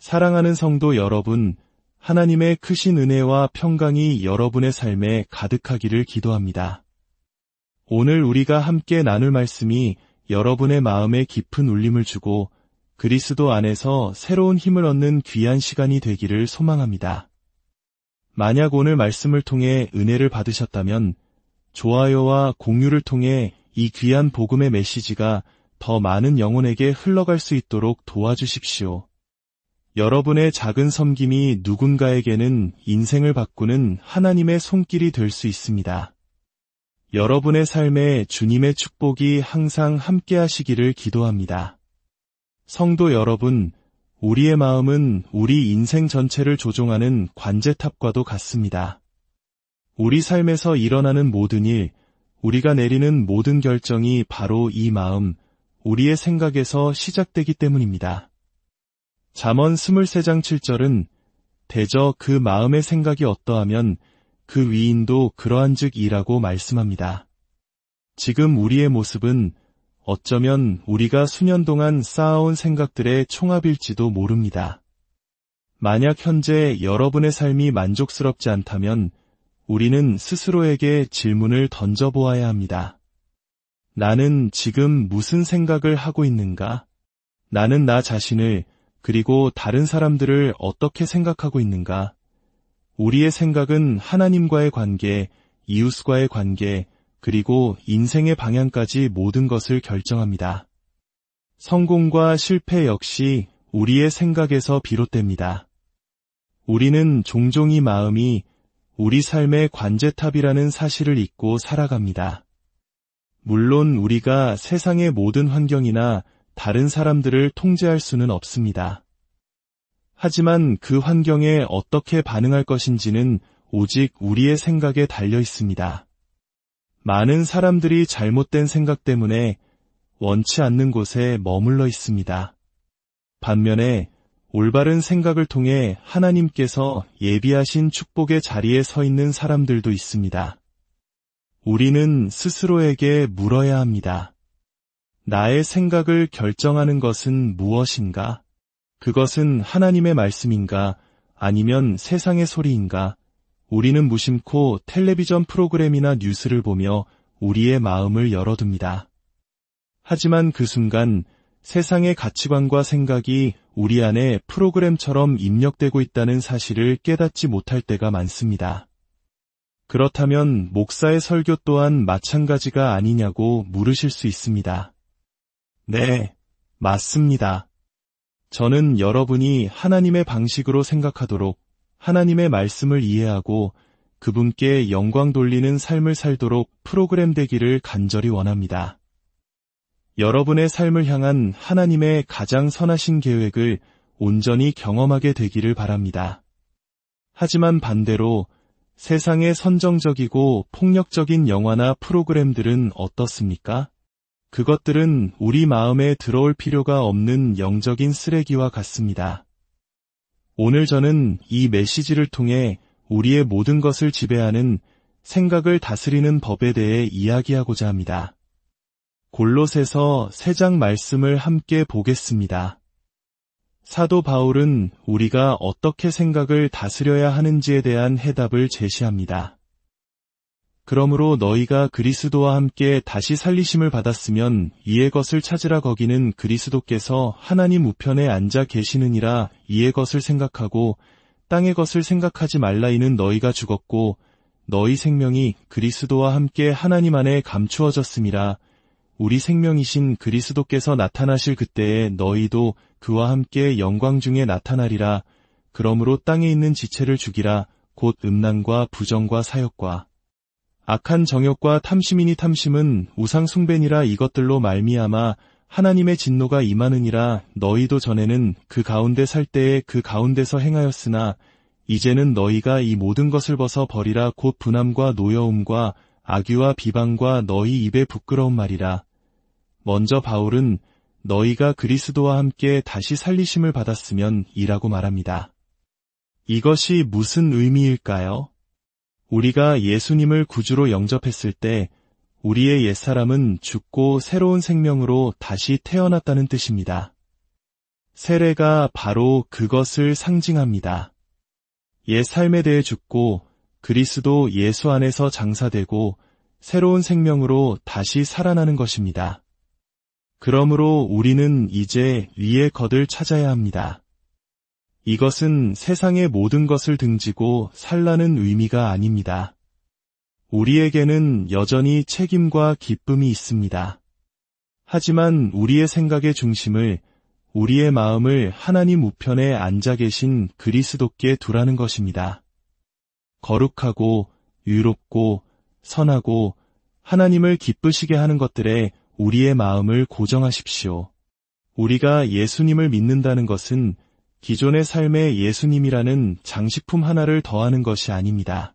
사랑하는 성도 여러분, 하나님의 크신 은혜와 평강이 여러분의 삶에 가득하기를 기도합니다. 오늘 우리가 함께 나눌 말씀이 여러분의 마음에 깊은 울림을 주고 그리스도 안에서 새로운 힘을 얻는 귀한 시간이 되기를 소망합니다. 만약 오늘 말씀을 통해 은혜를 받으셨다면 좋아요와 공유를 통해 이 귀한 복음의 메시지가 더 많은 영혼에게 흘러갈 수 있도록 도와주십시오. 여러분의 작은 섬김이 누군가에게는 인생을 바꾸는 하나님의 손길이 될 수 있습니다. 여러분의 삶에 주님의 축복이 항상 함께 하시기를 기도합니다. 성도 여러분, 우리의 마음은 우리 인생 전체를 조종하는 관제탑과도 같습니다. 우리 삶에서 일어나는 모든 일, 우리가 내리는 모든 결정이 바로 이 마음, 우리의 생각에서 시작되기 때문입니다. 잠언 23장 7절은 대저 그 마음의 생각이 어떠하면 그 위인도 그러한즉이라고 말씀합니다. 지금 우리의 모습은 어쩌면 우리가 수년 동안 쌓아온 생각들의 총합일지도 모릅니다. 만약 현재 여러분의 삶이 만족스럽지 않다면 우리는 스스로에게 질문을 던져보아야 합니다. 나는 지금 무슨 생각을 하고 있는가? 나는 나 자신을 그리고 다른 사람들을 어떻게 생각하고 있는가? 우리의 생각은 하나님과의 관계, 이웃과의 관계, 그리고 인생의 방향까지 모든 것을 결정합니다. 성공과 실패 역시 우리의 생각에서 비롯됩니다. 우리는 종종 이 마음이 우리 삶의 관제탑이라는 사실을 잊고 살아갑니다. 물론 우리가 세상의 모든 환경이나 다른 사람들을 통제할 수는 없습니다. 하지만 그 환경에 어떻게 반응할 것인지는 오직 우리의 생각에 달려 있습니다. 많은 사람들이 잘못된 생각 때문에 원치 않는 곳에 머물러 있습니다. 반면에 올바른 생각을 통해 하나님께서 예비하신 축복의 자리에 서 있는 사람들도 있습니다. 우리는 스스로에게 물어야 합니다. 나의 생각을 결정하는 것은 무엇인가? 그것은 하나님의 말씀인가? 아니면 세상의 소리인가? 우리는 무심코 텔레비전 프로그램이나 뉴스를 보며 우리의 마음을 열어둡니다. 하지만 그 순간 세상의 가치관과 생각이 우리 안에 프로그램처럼 입력되고 있다는 사실을 깨닫지 못할 때가 많습니다. 그렇다면 목사의 설교 또한 마찬가지가 아니냐고 물으실 수 있습니다. 네, 맞습니다. 저는 여러분이 하나님의 방식으로 생각하도록 하나님의 말씀을 이해하고 그분께 영광 돌리는 삶을 살도록 프로그램 되기를 간절히 원합니다. 여러분의 삶을 향한 하나님의 가장 선하신 계획을 온전히 경험하게 되기를 바랍니다. 하지만 반대로 세상의 선정적이고 폭력적인 영화나 프로그램들은 어떻습니까? 그것들은 우리 마음에 들어올 필요가 없는 영적인 쓰레기와 같습니다. 오늘 저는 이 메시지를 통해 우리의 모든 것을 지배하는 생각을 다스리는 법에 대해 이야기하고자 합니다. 골로새서 3장 말씀을 함께 보겠습니다. 사도 바울은 우리가 어떻게 생각을 다스려야 하는지에 대한 해답을 제시합니다. 그러므로 너희가 그리스도와 함께 다시 살리심을 받았으면 이의 것을 찾으라. 거기는 그리스도께서 하나님 우편에 앉아 계시느니라. 이의 것을 생각하고 땅의 것을 생각하지 말라. 이는 너희가 죽었고 너희 생명이 그리스도와 함께 하나님 안에 감추어졌음이라. 우리 생명이신 그리스도께서 나타나실 그때에 너희도 그와 함께 영광 중에 나타나리라. 그러므로 땅에 있는 지체를 죽이라. 곧 음란과 부정과 사욕과 악한 정욕과 탐심이니 탐심은 우상 숭배니라. 이것들로 말미암아 하나님의 진노가 임하느니라. 너희도 전에는 그 가운데 살 때에 그 가운데서 행하였으나 이제는 너희가 이 모든 것을 벗어 버리라. 곧 분함과 노여움과 악유와 비방과 너희 입의 부끄러운 말이라. 먼저 바울은 너희가 그리스도와 함께 다시 살리심을 받았으면 이라고 말합니다. 이것이 무슨 의미일까요? 우리가 예수님을 구주로 영접했을 때 우리의 옛사람은 죽고 새로운 생명으로 다시 태어났다는 뜻입니다. 세례가 바로 그것을 상징합니다. 옛 삶에 대해 죽고 그리스도 예수 안에서 장사되고 새로운 생명으로 다시 살아나는 것입니다. 그러므로 우리는 이제 위의 것을 찾아야 합니다. 이것은 세상의 모든 것을 등지고 살라는 의미가 아닙니다. 우리에게는 여전히 책임과 기쁨이 있습니다. 하지만 우리의 생각의 중심을, 우리의 마음을 하나님 우편에 앉아 계신 그리스도께 두라는 것입니다. 거룩하고 유롭고 선하고 하나님을 기쁘시게 하는 것들에 우리의 마음을 고정하십시오. 우리가 예수님을 믿는다는 것은 기존의 삶에 예수님이라는 장식품 하나를 더하는 것이 아닙니다.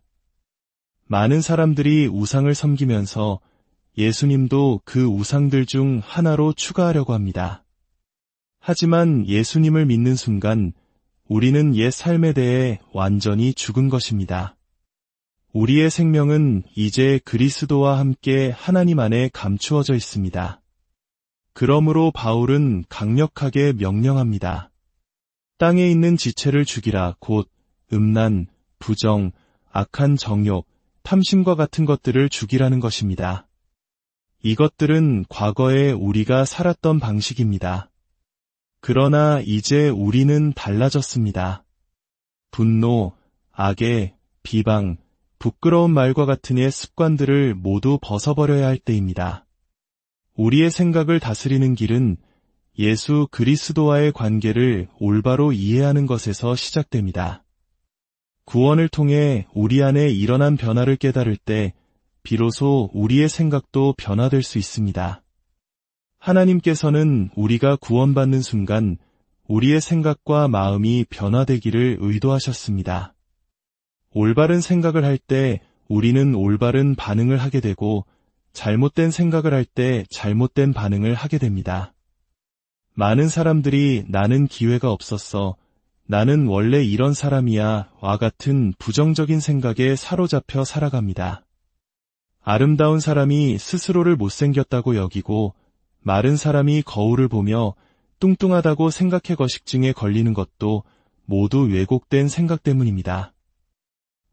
많은 사람들이 우상을 섬기면서 예수님도 그 우상들 중 하나로 추가하려고 합니다. 하지만 예수님을 믿는 순간 우리는 옛 삶에 대해 완전히 죽은 것입니다. 우리의 생명은 이제 그리스도와 함께 하나님 안에 감추어져 있습니다. 그러므로 바울은 강력하게 명령합니다. 땅에 있는 지체를 죽이라. 곧 음란, 부정, 악한 정욕, 탐심과 같은 것들을 죽이라는 것입니다. 이것들은 과거에 우리가 살았던 방식입니다. 그러나 이제 우리는 달라졌습니다. 분노, 악의, 비방, 부끄러운 말과 같은 옛 습관들을 모두 벗어버려야 할 때입니다. 우리의 생각을 다스리는 길은 예수 그리스도와의 관계를 올바로 이해하는 것에서 시작됩니다. 구원을 통해 우리 안에 일어난 변화를 깨달을 때 비로소 우리의 생각도 변화될 수 있습니다. 하나님께서는 우리가 구원받는 순간 우리의 생각과 마음이 변화되기를 의도하셨습니다. 올바른 생각을 할 때 우리는 올바른 반응을 하게 되고 잘못된 생각을 할 때 잘못된 반응을 하게 됩니다. 많은 사람들이 나는 기회가 없었어, 나는 원래 이런 사람이야 와 같은 부정적인 생각에 사로잡혀 살아갑니다. 아름다운 사람이 스스로를 못생겼다고 여기고 마른 사람이 거울을 보며 뚱뚱하다고 생각해 거식증에 걸리는 것도 모두 왜곡된 생각 때문입니다.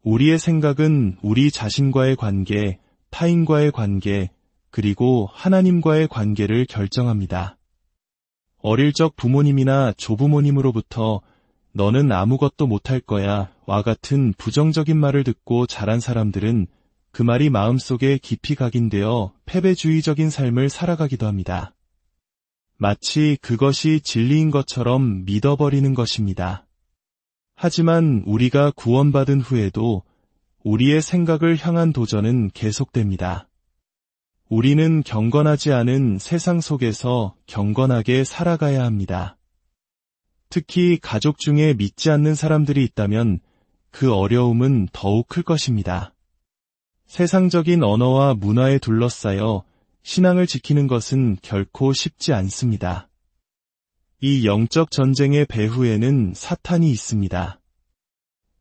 우리의 생각은 우리 자신과의 관계, 타인과의 관계, 그리고 하나님과의 관계를 결정합니다. 어릴 적 부모님이나 조부모님으로부터 너는 아무것도 못할 거야 와 같은 부정적인 말을 듣고 자란 사람들은 그 말이 마음속에 깊이 각인되어 패배주의적인 삶을 살아가기도 합니다. 마치 그것이 진리인 것처럼 믿어버리는 것입니다. 하지만 우리가 구원받은 후에도 우리의 생각을 향한 도전은 계속됩니다. 우리는 경건하지 않은 세상 속에서 경건하게 살아가야 합니다. 특히 가족 중에 믿지 않는 사람들이 있다면 그 어려움은 더욱 클 것입니다. 세상적인 언어와 문화에 둘러싸여 신앙을 지키는 것은 결코 쉽지 않습니다. 이 영적 전쟁의 배후에는 사탄이 있습니다.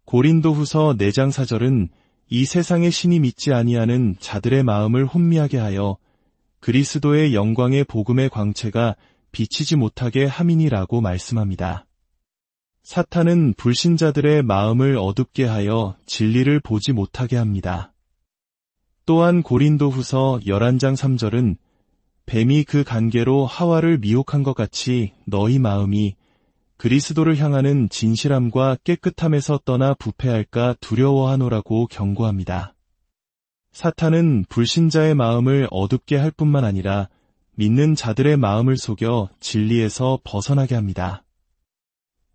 고린도후서 4장 4절은 이 세상의 신이 믿지 아니하는 자들의 마음을 혼미하게 하여 그리스도의 영광의 복음의 광채가 비치지 못하게 함이니라고 말씀합니다. 사탄은 불신자들의 마음을 어둡게 하여 진리를 보지 못하게 합니다. 또한 고린도후서 11장 3절은 뱀이 그 관계로 하와를 미혹한 것 같이 너희 마음이 그리스도를 향하는 진실함과 깨끗함에서 떠나 부패할까 두려워하노라고 경고합니다. 사탄은 불신자의 마음을 어둡게 할 뿐만 아니라 믿는 자들의 마음을 속여 진리에서 벗어나게 합니다.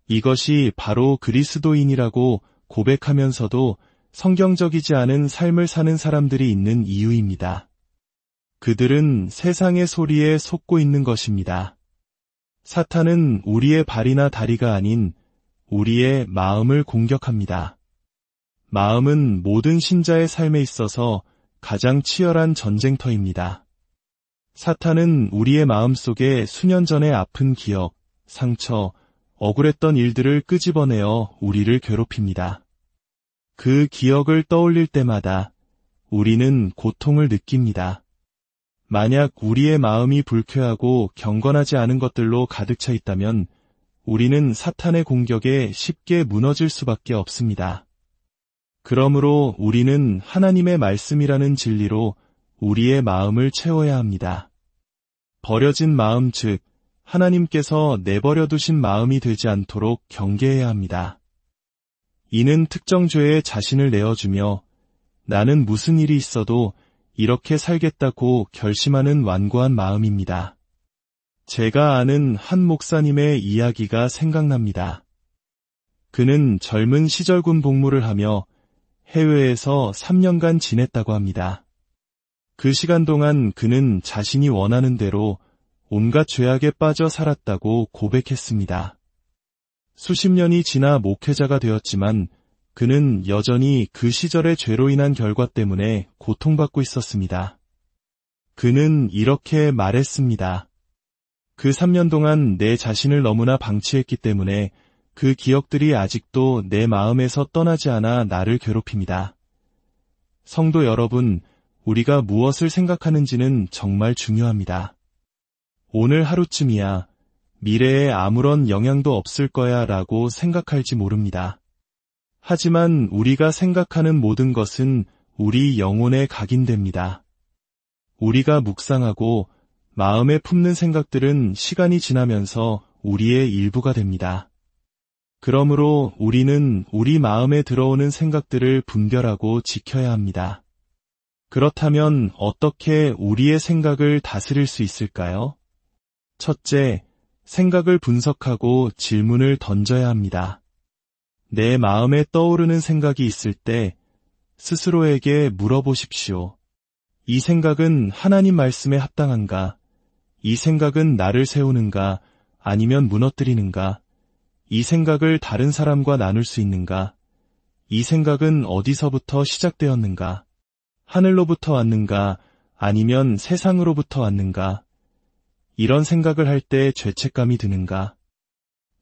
이것이 바로 그리스도인이라고 고백하면서도 성경적이지 않은 삶을 사는 사람들이 있는 이유입니다. 그들은 세상의 소리에 속고 있는 것입니다. 사탄은 우리의 발이나 다리가 아닌 우리의 마음을 공격합니다. 마음은 모든 신자의 삶에 있어서 가장 치열한 전쟁터입니다. 사탄은 우리의 마음 속에 수년 전의 아픈 기억, 상처, 억울했던 일들을 끄집어내어 우리를 괴롭힙니다. 그 기억을 떠올릴 때마다 우리는 고통을 느낍니다. 만약 우리의 마음이 불쾌하고 경건하지 않은 것들로 가득 차 있다면 우리는 사탄의 공격에 쉽게 무너질 수밖에 없습니다. 그러므로 우리는 하나님의 말씀이라는 진리로 우리의 마음을 채워야 합니다. 버려진 마음 즉 하나님께서 내버려 두신 마음이 되지 않도록 경계해야 합니다. 이는 특정 죄에 자신을 내어주며 나는 무슨 일이 있어도 이렇게 살겠다고 결심하는 완고한 마음입니다. 제가 아는 한 목사님의 이야기가 생각납니다. 그는 젊은 시절 군 복무를 하며 해외에서 3년간 지냈다고 합니다. 그 시간 동안 그는 자신이 원하는 대로 온갖 죄악에 빠져 살았다고 고백했습니다. 수십 년이 지나 목회자가 되었지만 그는 여전히 그 시절의 죄로 인한 결과 때문에 고통받고 있었습니다. 그는 이렇게 말했습니다. 그 3년 동안 내 자신을 너무나 방치했기 때문에 그 기억들이 아직도 내 마음에서 떠나지 않아 나를 괴롭힙니다. 성도 여러분, 우리가 무엇을 생각하는지는 정말 중요합니다. 오늘 하루쯤이야 미래에 아무런 영향도 없을 거야 라고 생각할지 모릅니다. 하지만 우리가 생각하는 모든 것은 우리 영혼에 각인됩니다. 우리가 묵상하고 마음에 품는 생각들은 시간이 지나면서 우리의 일부가 됩니다. 그러므로 우리는 우리 마음에 들어오는 생각들을 분별하고 지켜야 합니다. 그렇다면 어떻게 우리의 생각을 다스릴 수 있을까요? 첫째, 생각을 분석하고 질문을 던져야 합니다. 내 마음에 떠오르는 생각이 있을 때 스스로에게 물어보십시오. 이 생각은 하나님 말씀에 합당한가? 이 생각은 나를 세우는가? 아니면 무너뜨리는가? 이 생각을 다른 사람과 나눌 수 있는가? 이 생각은 어디서부터 시작되었는가? 하늘로부터 왔는가? 아니면 세상으로부터 왔는가? 이런 생각을 할 때 죄책감이 드는가?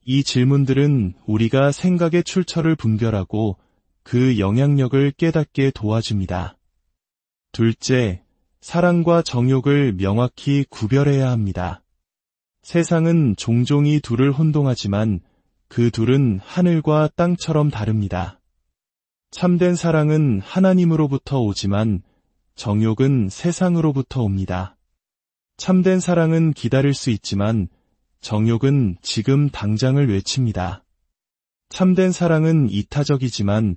이 질문들은 우리가 생각의 출처를 분별하고 그 영향력을 깨닫게 도와줍니다. 둘째, 사랑과 정욕을 명확히 구별해야 합니다. 세상은 종종 이 둘을 혼동하지만 그 둘은 하늘과 땅처럼 다릅니다. 참된 사랑은 하나님으로부터 오지만 정욕은 세상으로부터 옵니다. 참된 사랑은 기다릴 수 있지만 정욕은 지금 당장을 외칩니다. 참된 사랑은 이타적이지만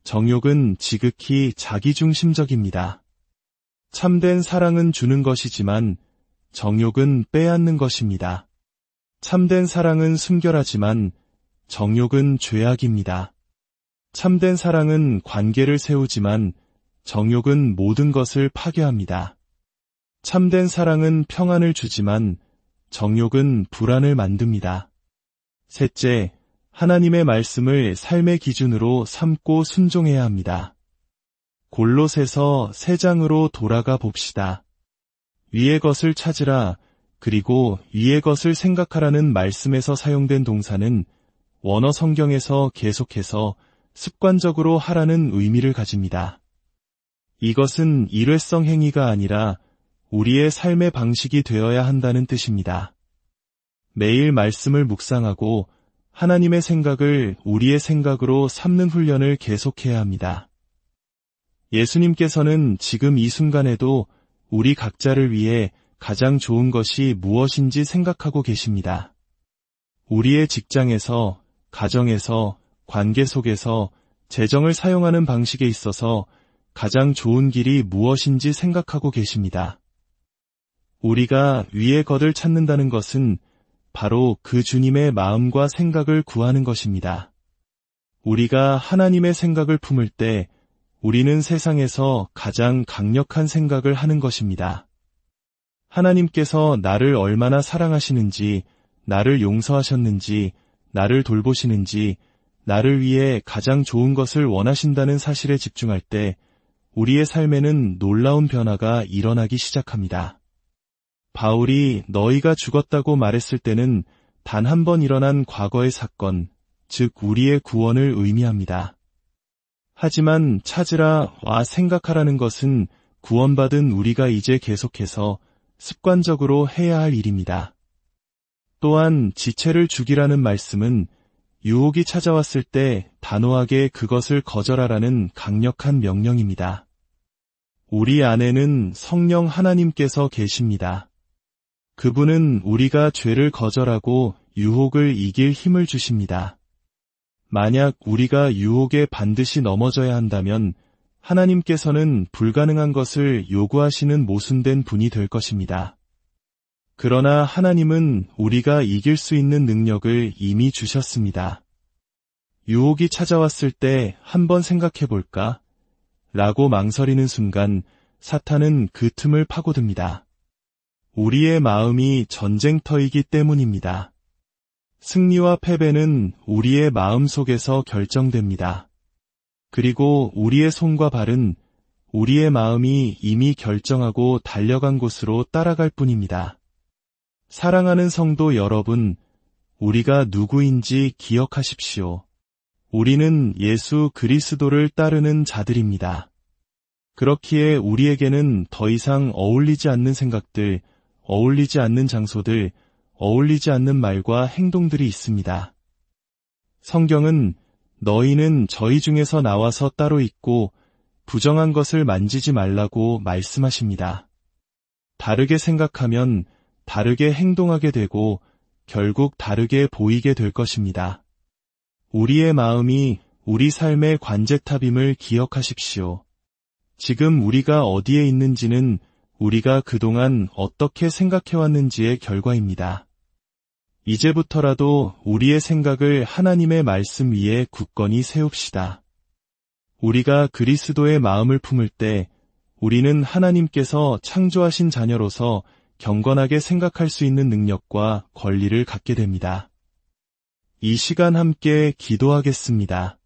정욕은 지극히 자기중심적입니다. 참된 사랑은 주는 것이지만 정욕은 빼앗는 것입니다. 참된 사랑은 순결하지만 정욕은 죄악입니다. 참된 사랑은 관계를 세우지만 정욕은 모든 것을 파괴합니다. 참된 사랑은 평안을 주지만 정욕은 불안을 만듭니다. 셋째, 하나님의 말씀을 삶의 기준으로 삼고 순종해야 합니다. 골로새서 3장으로 돌아가 봅시다. 위의 것을 찾으라, 그리고 위의 것을 생각하라는 말씀에서 사용된 동사는 원어 성경에서 계속해서 습관적으로 하라는 의미를 가집니다. 이것은 일회성 행위가 아니라 우리의 삶의 방식이 되어야 한다는 뜻입니다. 매일 말씀을 묵상하고 하나님의 생각을 우리의 생각으로 삼는 훈련을 계속해야 합니다. 예수님께서는 지금 이 순간에도 우리 각자를 위해 가장 좋은 것이 무엇인지 생각하고 계십니다. 우리의 직장에서, 가정에서, 관계 속에서 재정을 사용하는 방식에 있어서 가장 좋은 길이 무엇인지 생각하고 계십니다. 우리가 위의 것을 찾는다는 것은 바로 그 주님의 마음과 생각을 구하는 것입니다. 우리가 하나님의 생각을 품을 때 우리는 세상에서 가장 강력한 생각을 하는 것입니다. 하나님께서 나를 얼마나 사랑하시는지, 나를 용서하셨는지, 나를 돌보시는지, 나를 위해 가장 좋은 것을 원하신다는 사실에 집중할 때 우리의 삶에는 놀라운 변화가 일어나기 시작합니다. 바울이 너희가 죽었다고 말했을 때는 단 한 번 일어난 과거의 사건, 즉 우리의 구원을 의미합니다. 하지만 찾으라와 생각하라는 것은 구원받은 우리가 이제 계속해서 습관적으로 해야 할 일입니다. 또한 지체를 죽이라는 말씀은 유혹이 찾아왔을 때 단호하게 그것을 거절하라는 강력한 명령입니다. 우리 안에는 성령 하나님께서 계십니다. 그분은 우리가 죄를 거절하고 유혹을 이길 힘을 주십니다. 만약 우리가 유혹에 반드시 넘어져야 한다면 하나님께서는 불가능한 것을 요구하시는 모순된 분이 될 것입니다. 그러나 하나님은 우리가 이길 수 있는 능력을 이미 주셨습니다. 유혹이 찾아왔을 때 한번 생각해 볼까? 라고 망설이는 순간 사탄은 그 틈을 파고듭니다. 우리의 마음이 전쟁터이기 때문입니다. 승리와 패배는 우리의 마음 속에서 결정됩니다. 그리고 우리의 손과 발은 우리의 마음이 이미 결정하고 달려간 곳으로 따라갈 뿐입니다. 사랑하는 성도 여러분, 우리가 누구인지 기억하십시오. 우리는 예수 그리스도를 따르는 자들입니다. 그렇기에 우리에게는 더 이상 어울리지 않는 생각들, 어울리지 않는 장소들, 어울리지 않는 말과 행동들이 있습니다. 성경은 너희는 저희 중에서 나와서 따로 있고 부정한 것을 만지지 말라고 말씀하십니다. 다르게 생각하면 다르게 행동하게 되고 결국 다르게 보이게 될 것입니다. 우리의 마음이 우리 삶의 관제탑임을 기억하십시오. 지금 우리가 어디에 있는지는 우리가 그동안 어떻게 생각해왔는지의 결과입니다. 이제부터라도 우리의 생각을 하나님의 말씀 위에 굳건히 세웁시다. 우리가 그리스도의 마음을 품을 때 우리는 하나님께서 창조하신 자녀로서 경건하게 생각할 수 있는 능력과 권리를 갖게 됩니다. 이 시간 함께 기도하겠습니다.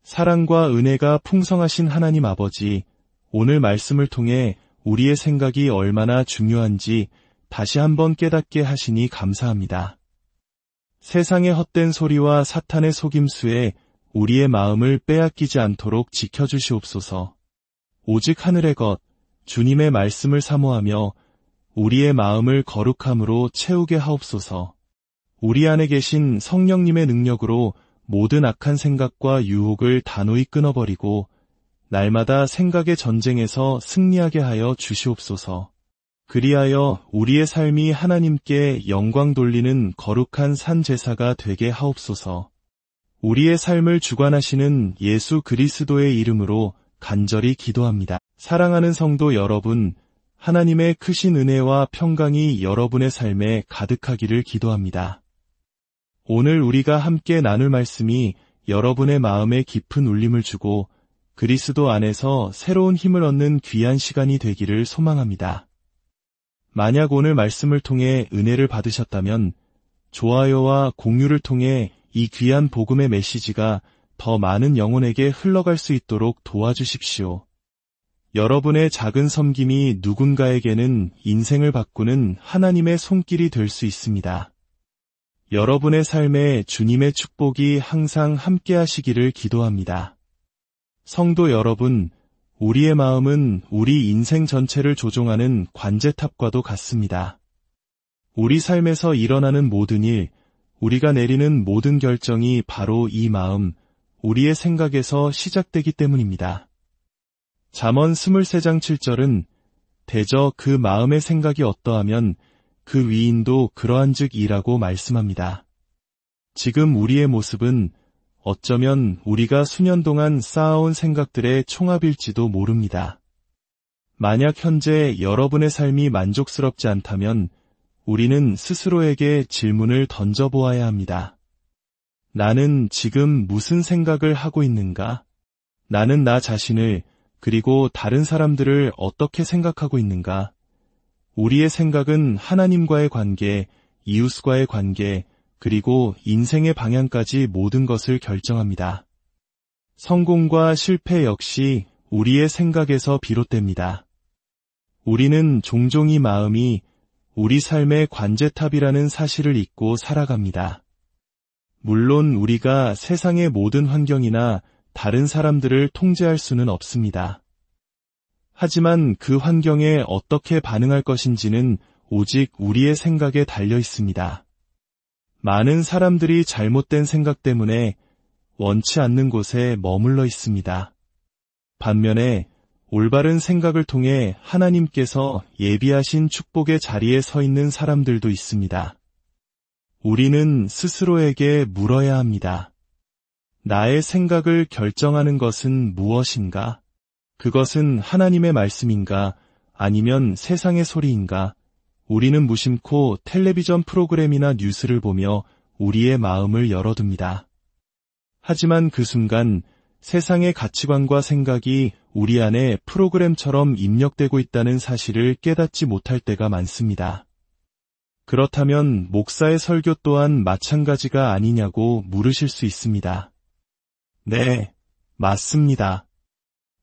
사랑과 은혜가 풍성하신 하나님 아버지, 오늘 말씀을 통해 우리의 생각이 얼마나 중요한지 다시 한번 깨닫게 하시니 감사합니다. 세상의 헛된 소리와 사탄의 속임수에 우리의 마음을 빼앗기지 않도록 지켜주시옵소서. 오직 하늘의 것, 주님의 말씀을 사모하며 우리의 마음을 거룩함으로 채우게 하옵소서. 우리 안에 계신 성령님의 능력으로 모든 악한 생각과 유혹을 단호히 끊어버리고 날마다 생각의 전쟁에서 승리하게 하여 주시옵소서. 그리하여 우리의 삶이 하나님께 영광 돌리는 거룩한 산 제사가 되게 하옵소서. 우리의 삶을 주관하시는 예수 그리스도의 이름으로 간절히 기도합니다. 사랑하는 성도 여러분, 하나님의 크신 은혜와 평강이 여러분의 삶에 가득하기를 기도합니다. 오늘 우리가 함께 나눌 말씀이 여러분의 마음에 깊은 울림을 주고 그리스도 안에서 새로운 힘을 얻는 귀한 시간이 되기를 소망합니다. 만약 오늘 말씀을 통해 은혜를 받으셨다면 좋아요와 공유를 통해 이 귀한 복음의 메시지가 더 많은 영혼에게 흘러갈 수 있도록 도와주십시오. 여러분의 작은 섬김이 누군가에게는 인생을 바꾸는 하나님의 손길이 될 수 있습니다. 여러분의 삶에 주님의 축복이 항상 함께 하시기를 기도합니다. 성도 여러분, 우리의 마음은 우리 인생 전체를 조종하는 관제탑과도 같습니다. 우리 삶에서 일어나는 모든 일, 우리가 내리는 모든 결정이 바로 이 마음, 우리의 생각에서 시작되기 때문입니다. 잠언 23장 7절은 대저 그 마음의 생각이 어떠하면 그 위인도 그러한즉이라고 말씀합니다. 지금 우리의 모습은 어쩌면 우리가 수년 동안 쌓아온 생각들의 총합일지도 모릅니다. 만약 현재 여러분의 삶이 만족스럽지 않다면 우리는 스스로에게 질문을 던져보아야 합니다. 나는 지금 무슨 생각을 하고 있는가? 나는 나 자신을 그리고 다른 사람들을 어떻게 생각하고 있는가? 우리의 생각은 하나님과의 관계, 이웃과의 관계, 그리고 인생의 방향까지 모든 것을 결정합니다. 성공과 실패 역시 우리의 생각에서 비롯됩니다. 우리는 종종 이 마음이 우리 삶의 관제탑이라는 사실을 잊고 살아갑니다. 물론 우리가 세상의 모든 환경이나 다른 사람들을 통제할 수는 없습니다. 하지만 그 환경에 어떻게 반응할 것인지는 오직 우리의 생각에 달려 있습니다. 많은 사람들이 잘못된 생각 때문에 원치 않는 곳에 머물러 있습니다. 반면에 올바른 생각을 통해 하나님께서 예비하신 축복의 자리에 서 있는 사람들도 있습니다. 우리는 스스로에게 물어야 합니다. 나의 생각을 결정하는 것은 무엇인가? 그것은 하나님의 말씀인가? 아니면 세상의 소리인가? 우리는 무심코 텔레비전 프로그램이나 뉴스를 보며 우리의 마음을 열어둡니다. 하지만 그 순간 세상의 가치관과 생각이 우리 안에 프로그램처럼 입력되고 있다는 사실을 깨닫지 못할 때가 많습니다. 그렇다면 목사의 설교 또한 마찬가지가 아니냐고 물으실 수 있습니다. 네, 맞습니다.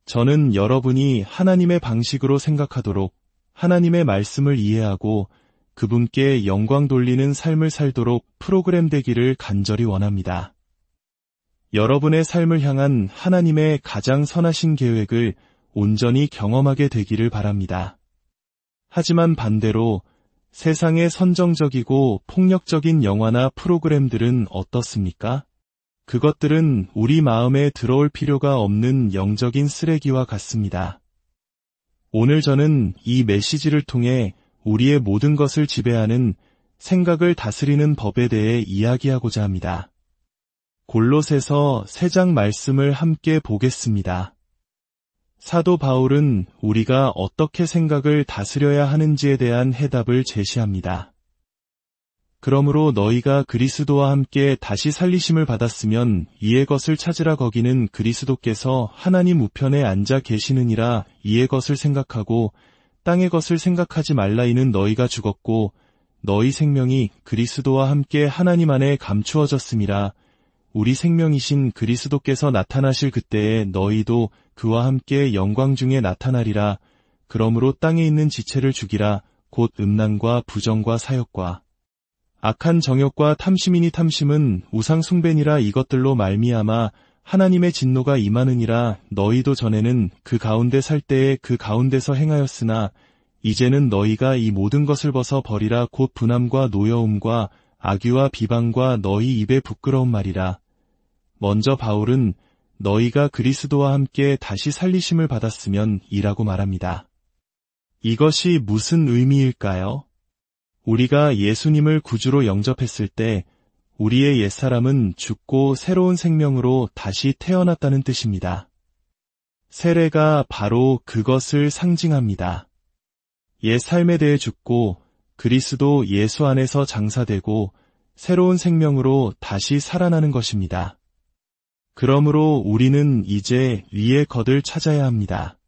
저는 여러분이 하나님의 방식으로 생각하도록 하나님의 말씀을 이해하고 그분께 영광 돌리는 삶을 살도록 프로그램되기를 간절히 원합니다. 여러분의 삶을 향한 하나님의 가장 선하신 계획을 온전히 경험하게 되기를 바랍니다. 하지만 반대로 세상의 선정적이고 폭력적인 영화나 프로그램들은 어떻습니까? 그것들은 우리 마음에 들어올 필요가 없는 영적인 쓰레기와 같습니다. 오늘 저는 이 메시지를 통해 우리의 모든 것을 지배하는 생각을 다스리는 법에 대해 이야기하고자 합니다. 골로새서 3장 말씀을 함께 보겠습니다. 사도 바울은 우리가 어떻게 생각을 다스려야 하는지에 대한 해답을 제시합니다. 그러므로 너희가 그리스도와 함께 다시 살리심을 받았으면 이의 것을 찾으라. 거기는 그리스도께서 하나님 우편에 앉아 계시느니라. 이의 것을 생각하고 땅의 것을 생각하지 말라. 이는 너희가 죽었고 너희 생명이 그리스도와 함께 하나님 안에 감추어졌음이라. 우리 생명이신 그리스도께서 나타나실 그때에 너희도 그와 함께 영광 중에 나타나리라. 그러므로 땅에 있는 지체를 죽이라. 곧 음란과 부정과 사욕과 악한 정욕과 탐심이니 탐심은 우상 숭배니라. 이것들로 말미암아 하나님의 진노가 임하느니라. 너희도 전에는 그 가운데 살 때에 그 가운데서 행하였으나 이제는 너희가 이 모든 것을 벗어 버리라. 곧 분함과 노여움과 악의와 비방과 너희 입에 부끄러운 말이라. 먼저 바울은 너희가 그리스도와 함께 다시 살리심을 받았으면 이라고 말합니다. 이것이 무슨 의미일까요? 우리가 예수님을 구주로 영접했을 때 우리의 옛사람은 죽고 새로운 생명으로 다시 태어났다는 뜻입니다. 세례가 바로 그것을 상징합니다. 옛 삶에 대해 죽고 그리스도 예수 안에서 장사되고 새로운 생명으로 다시 살아나는 것입니다. 그러므로 우리는 이제 위의 것을 찾아야 합니다.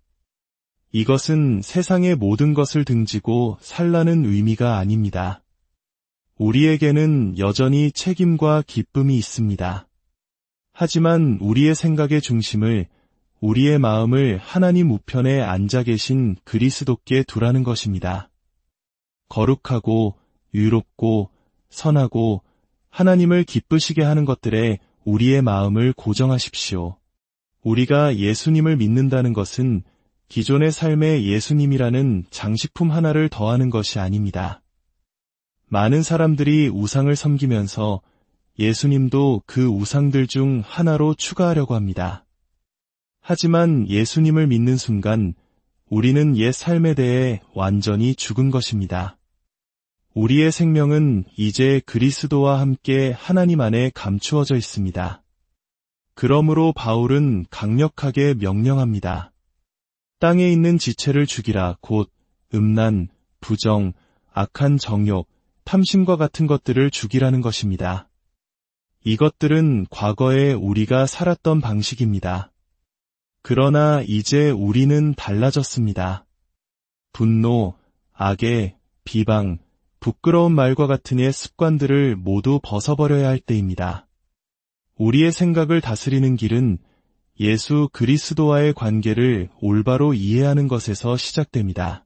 이것은 세상의 모든 것을 등지고 살라는 의미가 아닙니다. 우리에게는 여전히 책임과 기쁨이 있습니다. 하지만 우리의 생각의 중심을, 우리의 마음을 하나님 우편에 앉아 계신 그리스도께 두라는 것입니다. 거룩하고 유롭고 선하고 하나님을 기쁘시게 하는 것들에 우리의 마음을 고정하십시오. 우리가 예수님을 믿는다는 것은 기존의 삶에 예수님이라는 장식품 하나를 더하는 것이 아닙니다. 많은 사람들이 우상을 섬기면서 예수님도 그 우상들 중 하나로 추가하려고 합니다. 하지만 예수님을 믿는 순간 우리는 옛 삶에 대해 완전히 죽은 것입니다. 우리의 생명은 이제 그리스도와 함께 하나님 안에 감추어져 있습니다. 그러므로 바울은 강력하게 명령합니다. 땅에 있는 지체를 죽이라. 곧 음란, 부정, 악한 정욕, 탐심과 같은 것들을 죽이라는 것입니다. 이것들은 과거에 우리가 살았던 방식입니다. 그러나 이제 우리는 달라졌습니다. 분노, 악의, 비방, 부끄러운 말과 같은 옛 습관들을 모두 벗어버려야 할 때입니다. 우리의 생각을 다스리는 길은 예수 그리스도와의 관계를 올바로 이해하는 것에서 시작됩니다.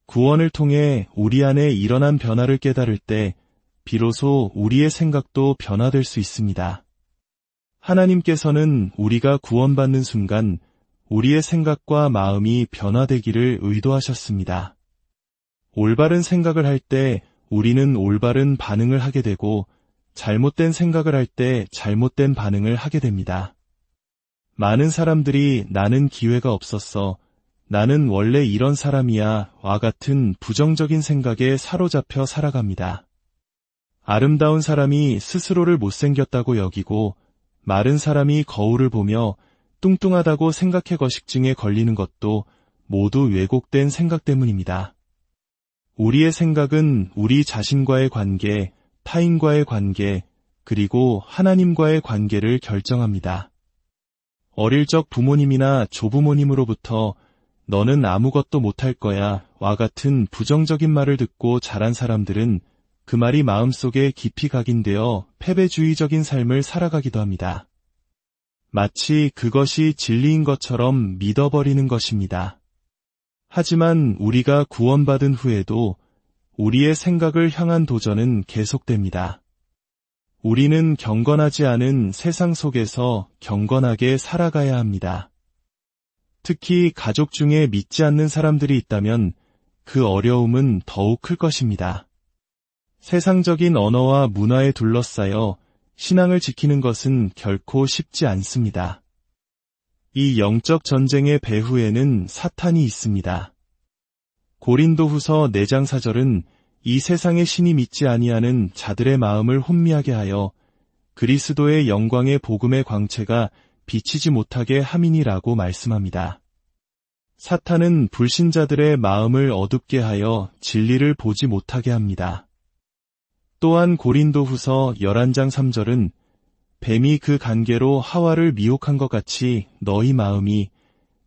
구원을 통해 우리 안에 일어난 변화를 깨달을 때 비로소 우리의 생각도 변화될 수 있습니다. 하나님께서는 우리가 구원받는 순간 우리의 생각과 마음이 변화되기를 의도하셨습니다. 올바른 생각을 할 때 우리는 올바른 반응을 하게 되고 잘못된 생각을 할 때 잘못된 반응을 하게 됩니다. 많은 사람들이 나는 기회가 없었어, 나는 원래 이런 사람이야 와 같은 부정적인 생각에 사로잡혀 살아갑니다. 아름다운 사람이 스스로를 못생겼다고 여기고 마른 사람이 거울을 보며 뚱뚱하다고 생각해 거식증에 걸리는 것도 모두 왜곡된 생각 때문입니다. 우리의 생각은 우리 자신과의 관계, 타인과의 관계, 그리고 하나님과의 관계를 결정합니다. 어릴 적 부모님이나 조부모님으로부터 너는 아무것도 못할 거야 와 같은 부정적인 말을 듣고 자란 사람들은 그 말이 마음속에 깊이 각인되어 패배주의적인 삶을 살아가기도 합니다. 마치 그것이 진리인 것처럼 믿어버리는 것입니다. 하지만 우리가 구원받은 후에도 우리의 생각을 향한 도전은 계속됩니다. 우리는 경건하지 않은 세상 속에서 경건하게 살아가야 합니다. 특히 가족 중에 믿지 않는 사람들이 있다면 그 어려움은 더욱 클 것입니다. 세상적인 언어와 문화에 둘러싸여 신앙을 지키는 것은 결코 쉽지 않습니다. 이 영적 전쟁의 배후에는 사탄이 있습니다. 고린도후서 4장 4절은 이 세상의 신이 믿지 아니하는 자들의 마음을 혼미하게 하여 그리스도의 영광의 복음의 광채가 비치지 못하게 함이니라고 말씀합니다. 사탄은 불신자들의 마음을 어둡게 하여 진리를 보지 못하게 합니다. 또한 고린도후서 11장 3절은 뱀이 그 관계로 하와를 미혹한 것 같이 너희 마음이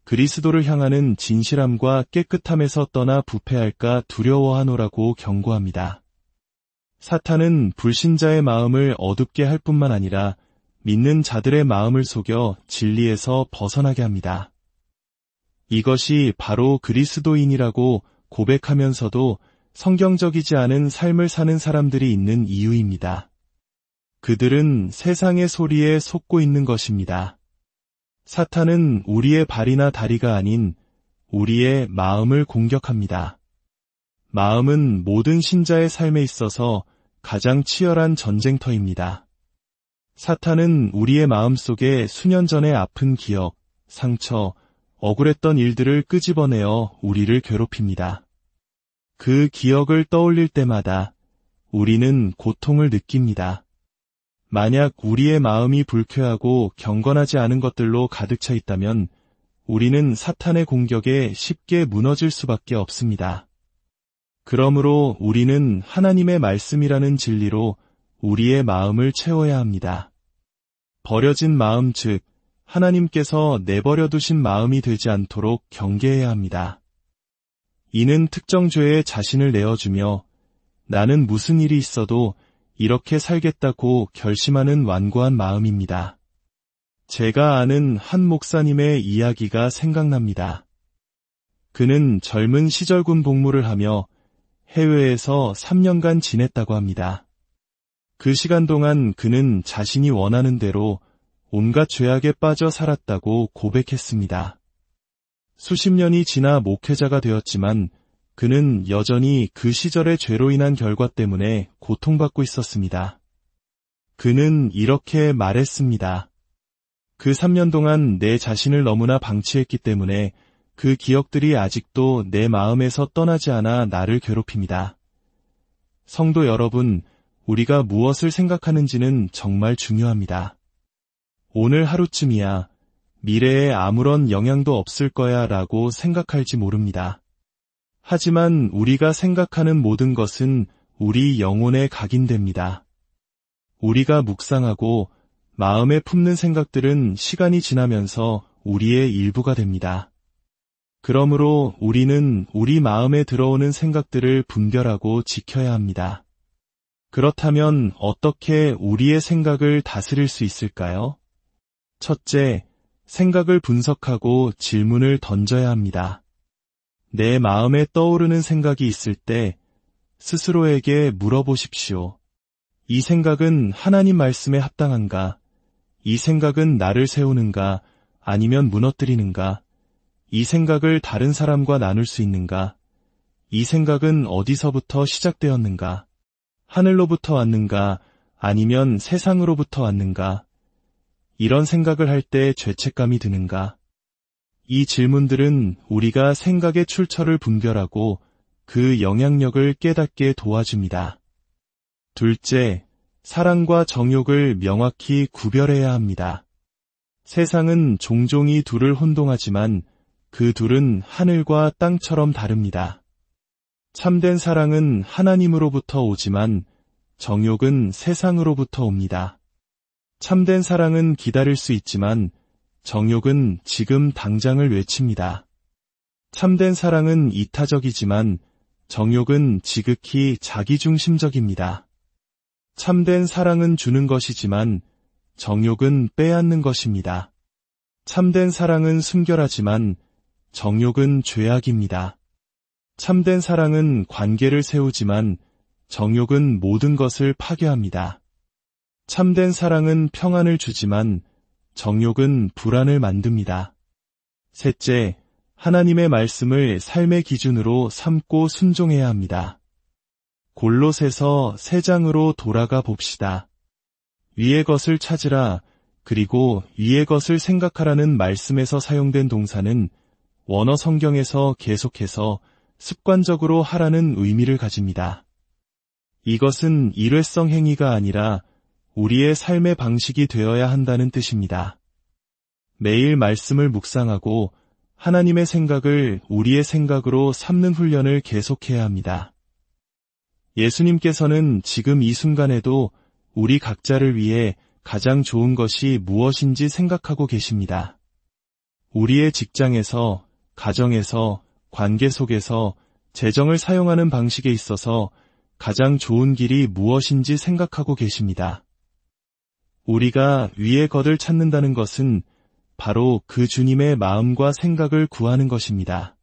그리스도를 향하는 진실함과 깨끗함에서 떠나 부패할까 두려워하노라고 경고합니다. 사탄은 불신자의 마음을 어둡게 할 뿐만 아니라 믿는 자들의 마음을 속여 진리에서 벗어나게 합니다. 이것이 바로 그리스도인이라고 고백하면서도 성경적이지 않은 삶을 사는 사람들이 있는 이유입니다. 그들은 세상의 소리에 속고 있는 것입니다. 사탄은 우리의 발이나 다리가 아닌 우리의 마음을 공격합니다. 마음은 모든 신자의 삶에 있어서 가장 치열한 전쟁터입니다. 사탄은 우리의 마음 속에 수년 전의 아픈 기억, 상처, 억울했던 일들을 끄집어내어 우리를 괴롭힙니다. 그 기억을 떠올릴 때마다 우리는 고통을 느낍니다. 만약 우리의 마음이 불쾌하고 경건하지 않은 것들로 가득 차 있다면 우리는 사탄의 공격에 쉽게 무너질 수밖에 없습니다. 그러므로 우리는 하나님의 말씀이라는 진리로 우리의 마음을 채워야 합니다. 버려진 마음 즉 하나님께서 내버려 두신 마음이 되지 않도록 경계해야 합니다. 이는 특정 죄에 자신을 내어주며 나는 무슨 일이 있어도 이렇게 살겠다고 결심하는 완고한 마음입니다. 제가 아는 한 목사님의 이야기가 생각납니다. 그는 젊은 시절 군 복무를 하며 해외에서 3년간 지냈다고 합니다. 그 시간 동안 그는 자신이 원하는 대로 온갖 죄악에 빠져 살았다고 고백했습니다. 수십 년이 지나 목회자가 되었지만 그는 여전히 그 시절의 죄로 인한 결과 때문에 고통받고 있었습니다. 그는 이렇게 말했습니다. 그 3년 동안 내 자신을 너무나 방치했기 때문에 그 기억들이 아직도 내 마음에서 떠나지 않아 나를 괴롭힙니다. 성도 여러분, 우리가 무엇을 생각하는지는 정말 중요합니다. 오늘 하루쯤이야 미래에 아무런 영향도 없을 거야 라고 생각할지 모릅니다. 하지만 우리가 생각하는 모든 것은 우리 영혼에 각인됩니다. 우리가 묵상하고 마음에 품는 생각들은 시간이 지나면서 우리의 일부가 됩니다. 그러므로 우리는 우리 마음에 들어오는 생각들을 분별하고 지켜야 합니다. 그렇다면 어떻게 우리의 생각을 다스릴 수 있을까요? 첫째, 생각을 분석하고 질문을 던져야 합니다. 내 마음에 떠오르는 생각이 있을 때 스스로에게 물어보십시오. 이 생각은 하나님 말씀에 합당한가? 이 생각은 나를 세우는가? 아니면 무너뜨리는가? 이 생각을 다른 사람과 나눌 수 있는가? 이 생각은 어디서부터 시작되었는가? 하늘로부터 왔는가? 아니면 세상으로부터 왔는가? 이런 생각을 할 때 죄책감이 드는가? 이 질문들은 우리가 생각의 출처를 분별하고 그 영향력을 깨닫게 도와줍니다. 둘째, 사랑과 정욕을 명확히 구별해야 합니다. 세상은 종종 이 둘을 혼동하지만 그 둘은 하늘과 땅처럼 다릅니다. 참된 사랑은 하나님으로부터 오지만 정욕은 세상으로부터 옵니다. 참된 사랑은 기다릴 수 있지만 정욕은 지금 당장을 외칩니다. 참된 사랑은 이타적이지만 정욕은 지극히 자기중심적입니다. 참된 사랑은 주는 것이지만 정욕은 빼앗는 것입니다. 참된 사랑은 순결하지만 정욕은 죄악입니다. 참된 사랑은 관계를 세우지만 정욕은 모든 것을 파괴합니다. 참된 사랑은 평안을 주지만 정욕은 불안을 만듭니다. 셋째, 하나님의 말씀을 삶의 기준으로 삼고 순종해야 합니다. 골로새서 3장으로 돌아가 봅시다. 위의 것을 찾으라, 그리고 위의 것을 생각하라는 말씀에서 사용된 동사는 원어 성경에서 계속해서 습관적으로 하라는 의미를 가집니다. 이것은 일회성 행위가 아니라 우리의 삶의 방식이 되어야 한다는 뜻입니다. 매일 말씀을 묵상하고 하나님의 생각을 우리의 생각으로 삼는 훈련을 계속해야 합니다. 예수님께서는 지금 이 순간에도 우리 각자를 위해 가장 좋은 것이 무엇인지 생각하고 계십니다. 우리의 직장에서, 가정에서, 관계 속에서 재정을 사용하는 방식에 있어서 가장 좋은 길이 무엇인지 생각하고 계십니다. 우리가 위의 것을 찾는다는 것은 바로 그 주님의 마음과 생각을 구하는 것입니다.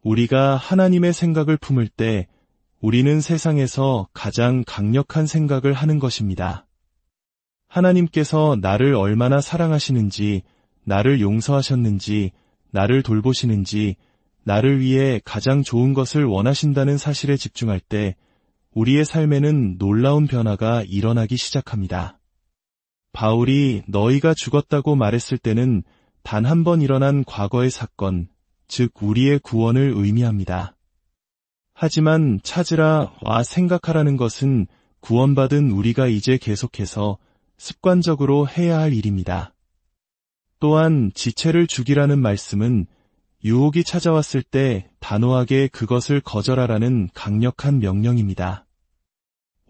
우리가 하나님의 생각을 품을 때 우리는 세상에서 가장 강력한 생각을 하는 것입니다. 하나님께서 나를 얼마나 사랑하시는지, 나를 용서하셨는지, 나를 돌보시는지, 나를 위해 가장 좋은 것을 원하신다는 사실에 집중할 때 우리의 삶에는 놀라운 변화가 일어나기 시작합니다. 바울이 너희가 죽었다고 말했을 때는 단 한 번 일어난 과거의 사건, 즉 우리의 구원을 의미합니다. 하지만 찾으라와 생각하라는 것은 구원받은 우리가 이제 계속해서 습관적으로 해야 할 일입니다. 또한 지체를 죽이라는 말씀은 유혹이 찾아왔을 때 단호하게 그것을 거절하라는 강력한 명령입니다.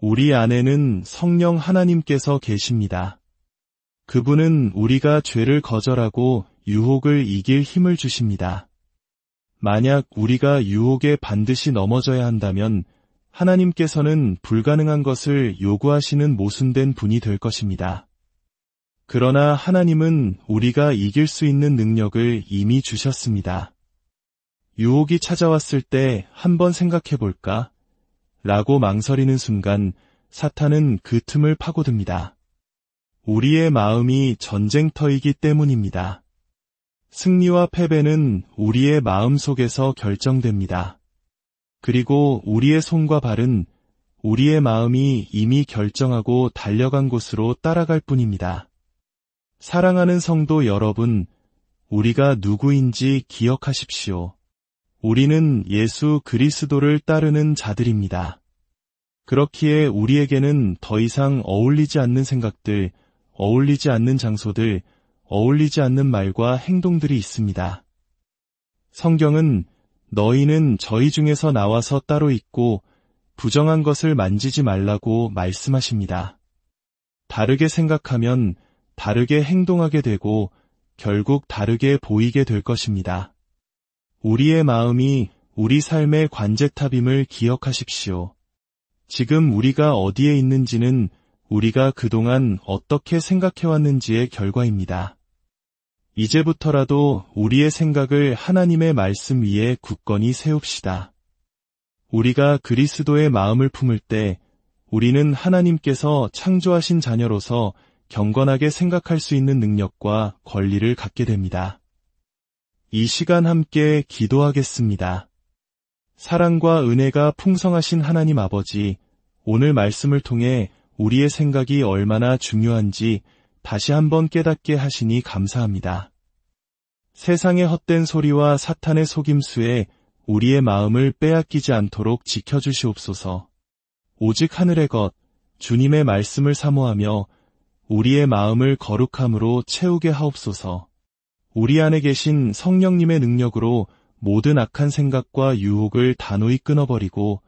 우리 안에는 성령 하나님께서 계십니다. 그분은 우리가 죄를 거절하고 유혹을 이길 힘을 주십니다. 만약 우리가 유혹에 반드시 넘어져야 한다면 하나님께서는 불가능한 것을 요구하시는 모순된 분이 될 것입니다. 그러나 하나님은 우리가 이길 수 있는 능력을 이미 주셨습니다. 유혹이 찾아왔을 때 한번 생각해 볼까? 라고 망설이는 순간 사탄은 그 틈을 파고듭니다. 우리의 마음이 전쟁터이기 때문입니다. 승리와 패배는 우리의 마음 속에서 결정됩니다. 그리고 우리의 손과 발은 우리의 마음이 이미 결정하고 달려간 곳으로 따라갈 뿐입니다. 사랑하는 성도 여러분, 우리가 누구인지 기억하십시오. 우리는 예수 그리스도를 따르는 자들입니다. 그렇기에 우리에게는 더 이상 어울리지 않는 생각들, 어울리지 않는 장소들, 어울리지 않는 말과 행동들이 있습니다. 성경은 너희는 저희 중에서 나와서 따로 있고 부정한 것을 만지지 말라고 말씀하십니다. 다르게 생각하면 다르게 행동하게 되고 결국 다르게 보이게 될 것입니다. 우리의 마음이 우리 삶의 관제탑임을 기억하십시오. 지금 우리가 어디에 있는지는 우리가 그동안 어떻게 생각해왔는지의 결과입니다. 이제부터라도 우리의 생각을 하나님의 말씀 위에 굳건히 세웁시다. 우리가 그리스도의 마음을 품을 때 우리는 하나님께서 창조하신 자녀로서 경건하게 생각할 수 있는 능력과 권리를 갖게 됩니다. 이 시간 함께 기도하겠습니다. 사랑과 은혜가 풍성하신 하나님 아버지, 오늘 말씀을 통해 우리의 생각이 얼마나 중요한지 다시 한번 깨닫게 하시니 감사합니다. 세상의 헛된 소리와 사탄의 속임수에 우리의 마음을 빼앗기지 않도록 지켜주시옵소서. 오직 하늘의 것, 주님의 말씀을 사모하며 우리의 마음을 거룩함으로 채우게 하옵소서. 우리 안에 계신 성령님의 능력으로 모든 악한 생각과 유혹을 단호히 끊어버리고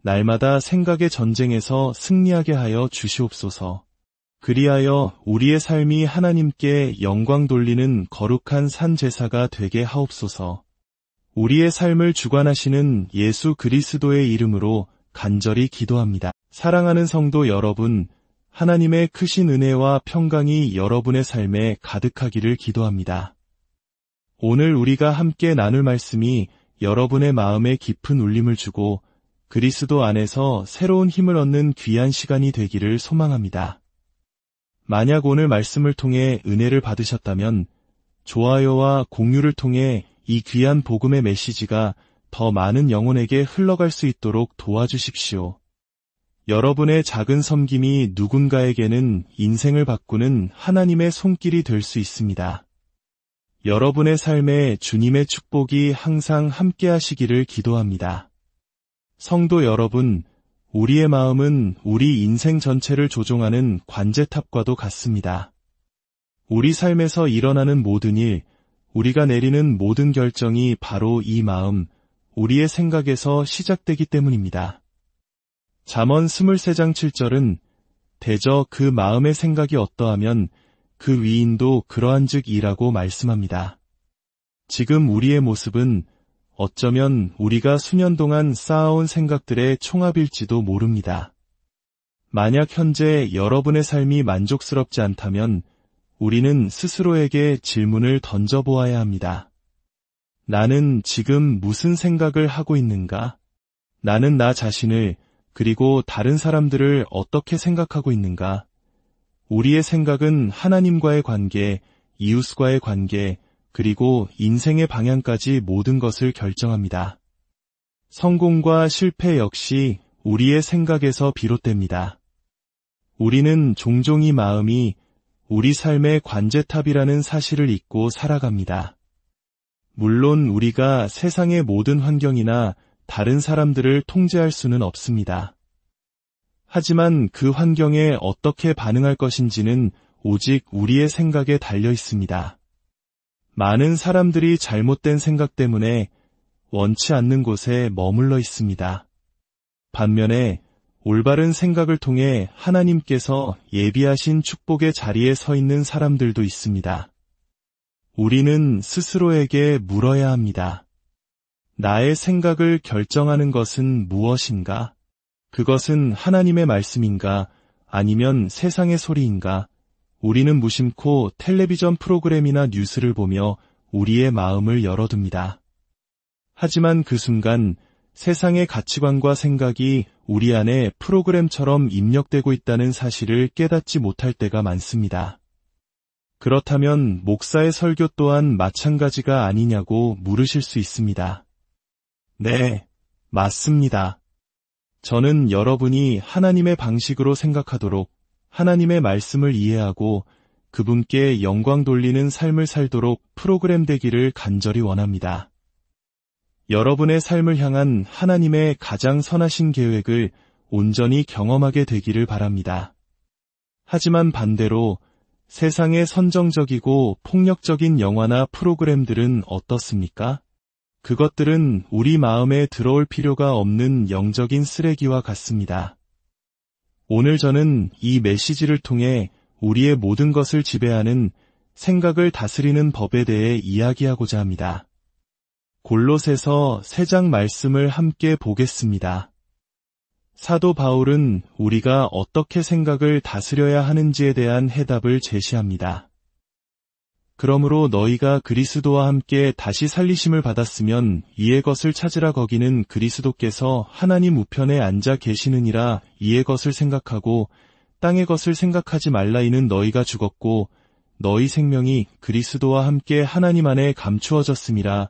날마다 생각의 전쟁에서 승리하게 하여 주시옵소서. 그리하여 우리의 삶이 하나님께 영광 돌리는 거룩한 산 제사가 되게 하옵소서. 우리의 삶을 주관하시는 예수 그리스도의 이름으로 간절히 기도합니다. 사랑하는 성도 여러분, 하나님의 크신 은혜와 평강이 여러분의 삶에 가득하기를 기도합니다. 오늘 우리가 함께 나눌 말씀이 여러분의 마음에 깊은 울림을 주고 그리스도 안에서 새로운 힘을 얻는 귀한 시간이 되기를 소망합니다. 만약 오늘 말씀을 통해 은혜를 받으셨다면 좋아요와 공유를 통해 이 귀한 복음의 메시지가 더 많은 영혼에게 흘러갈 수 있도록 도와주십시오. 여러분의 작은 섬김이 누군가에게는 인생을 바꾸는 하나님의 손길이 될 수 있습니다. 여러분의 삶에 주님의 축복이 항상 함께 하시기를 기도합니다. 성도 여러분, 우리의 마음은 우리 인생 전체를 조종하는 관제탑과도 같습니다. 우리 삶에서 일어나는 모든 일, 우리가 내리는 모든 결정이 바로 이 마음, 우리의 생각에서 시작되기 때문입니다. 잠언 23장 7절은 대저 그 마음의 생각이 어떠하면 그 위인도 그러한즉이라고 말씀합니다. 지금 우리의 모습은 어쩌면 우리가 수년 동안 쌓아온 생각들의 총합일지도 모릅니다. 만약 현재 여러분의 삶이 만족스럽지 않다면 우리는 스스로에게 질문을 던져보아야 합니다. 나는 지금 무슨 생각을 하고 있는가? 나는 나 자신을 그리고 다른 사람들을 어떻게 생각하고 있는가? 우리의 생각은 하나님과의 관계, 이웃과의 관계, 그리고 인생의 방향까지 모든 것을 결정합니다. 성공과 실패 역시 우리의 생각에서 비롯됩니다. 우리는 종종 이 마음이 우리 삶의 관제탑이라는 사실을 잊고 살아갑니다. 물론 우리가 세상의 모든 환경이나 다른 사람들을 통제할 수는 없습니다. 하지만 그 환경에 어떻게 반응할 것인지는 오직 우리의 생각에 달려 있습니다. 많은 사람들이 잘못된 생각 때문에 원치 않는 곳에 머물러 있습니다. 반면에 올바른 생각을 통해 하나님께서 예비하신 축복의 자리에 서 있는 사람들도 있습니다. 우리는 스스로에게 물어야 합니다. 나의 생각을 결정하는 것은 무엇인가? 그것은 하나님의 말씀인가? 아니면 세상의 소리인가? 우리는 무심코 텔레비전 프로그램이나 뉴스를 보며 우리의 마음을 열어둡니다. 하지만 그 순간 세상의 가치관과 생각이 우리 안에 프로그램처럼 입력되고 있다는 사실을 깨닫지 못할 때가 많습니다. 그렇다면 목사의 설교 또한 마찬가지가 아니냐고 물으실 수 있습니다. 네, 맞습니다. 저는 여러분이 하나님의 방식으로 생각하도록 하나님의 말씀을 이해하고 그분께 영광 돌리는 삶을 살도록 프로그램 되기를 간절히 원합니다. 여러분의 삶을 향한 하나님의 가장 선하신 계획을 온전히 경험하게 되기를 바랍니다. 하지만 반대로 세상의 선정적이고 폭력적인 영화나 프로그램들은 어떻습니까? 그것들은 우리 마음에 들어올 필요가 없는 영적인 쓰레기와 같습니다. 오늘 저는 이 메시지를 통해 우리의 모든 것을 지배하는 생각을 다스리는 법에 대해 이야기하고자 합니다. 골로새서 3장 말씀을 함께 보겠습니다. 사도 바울은 우리가 어떻게 생각을 다스려야 하는지에 대한 해답을 제시합니다. 그러므로 너희가 그리스도와 함께 다시 살리심을 받았으면 이의 것을 찾으라. 거기는 그리스도께서 하나님 우편에 앉아 계시느니라. 이의 것을 생각하고 땅의 것을 생각하지 말라. 이는 너희가 죽었고 너희 생명이 그리스도와 함께 하나님 안에 감추어졌음이라.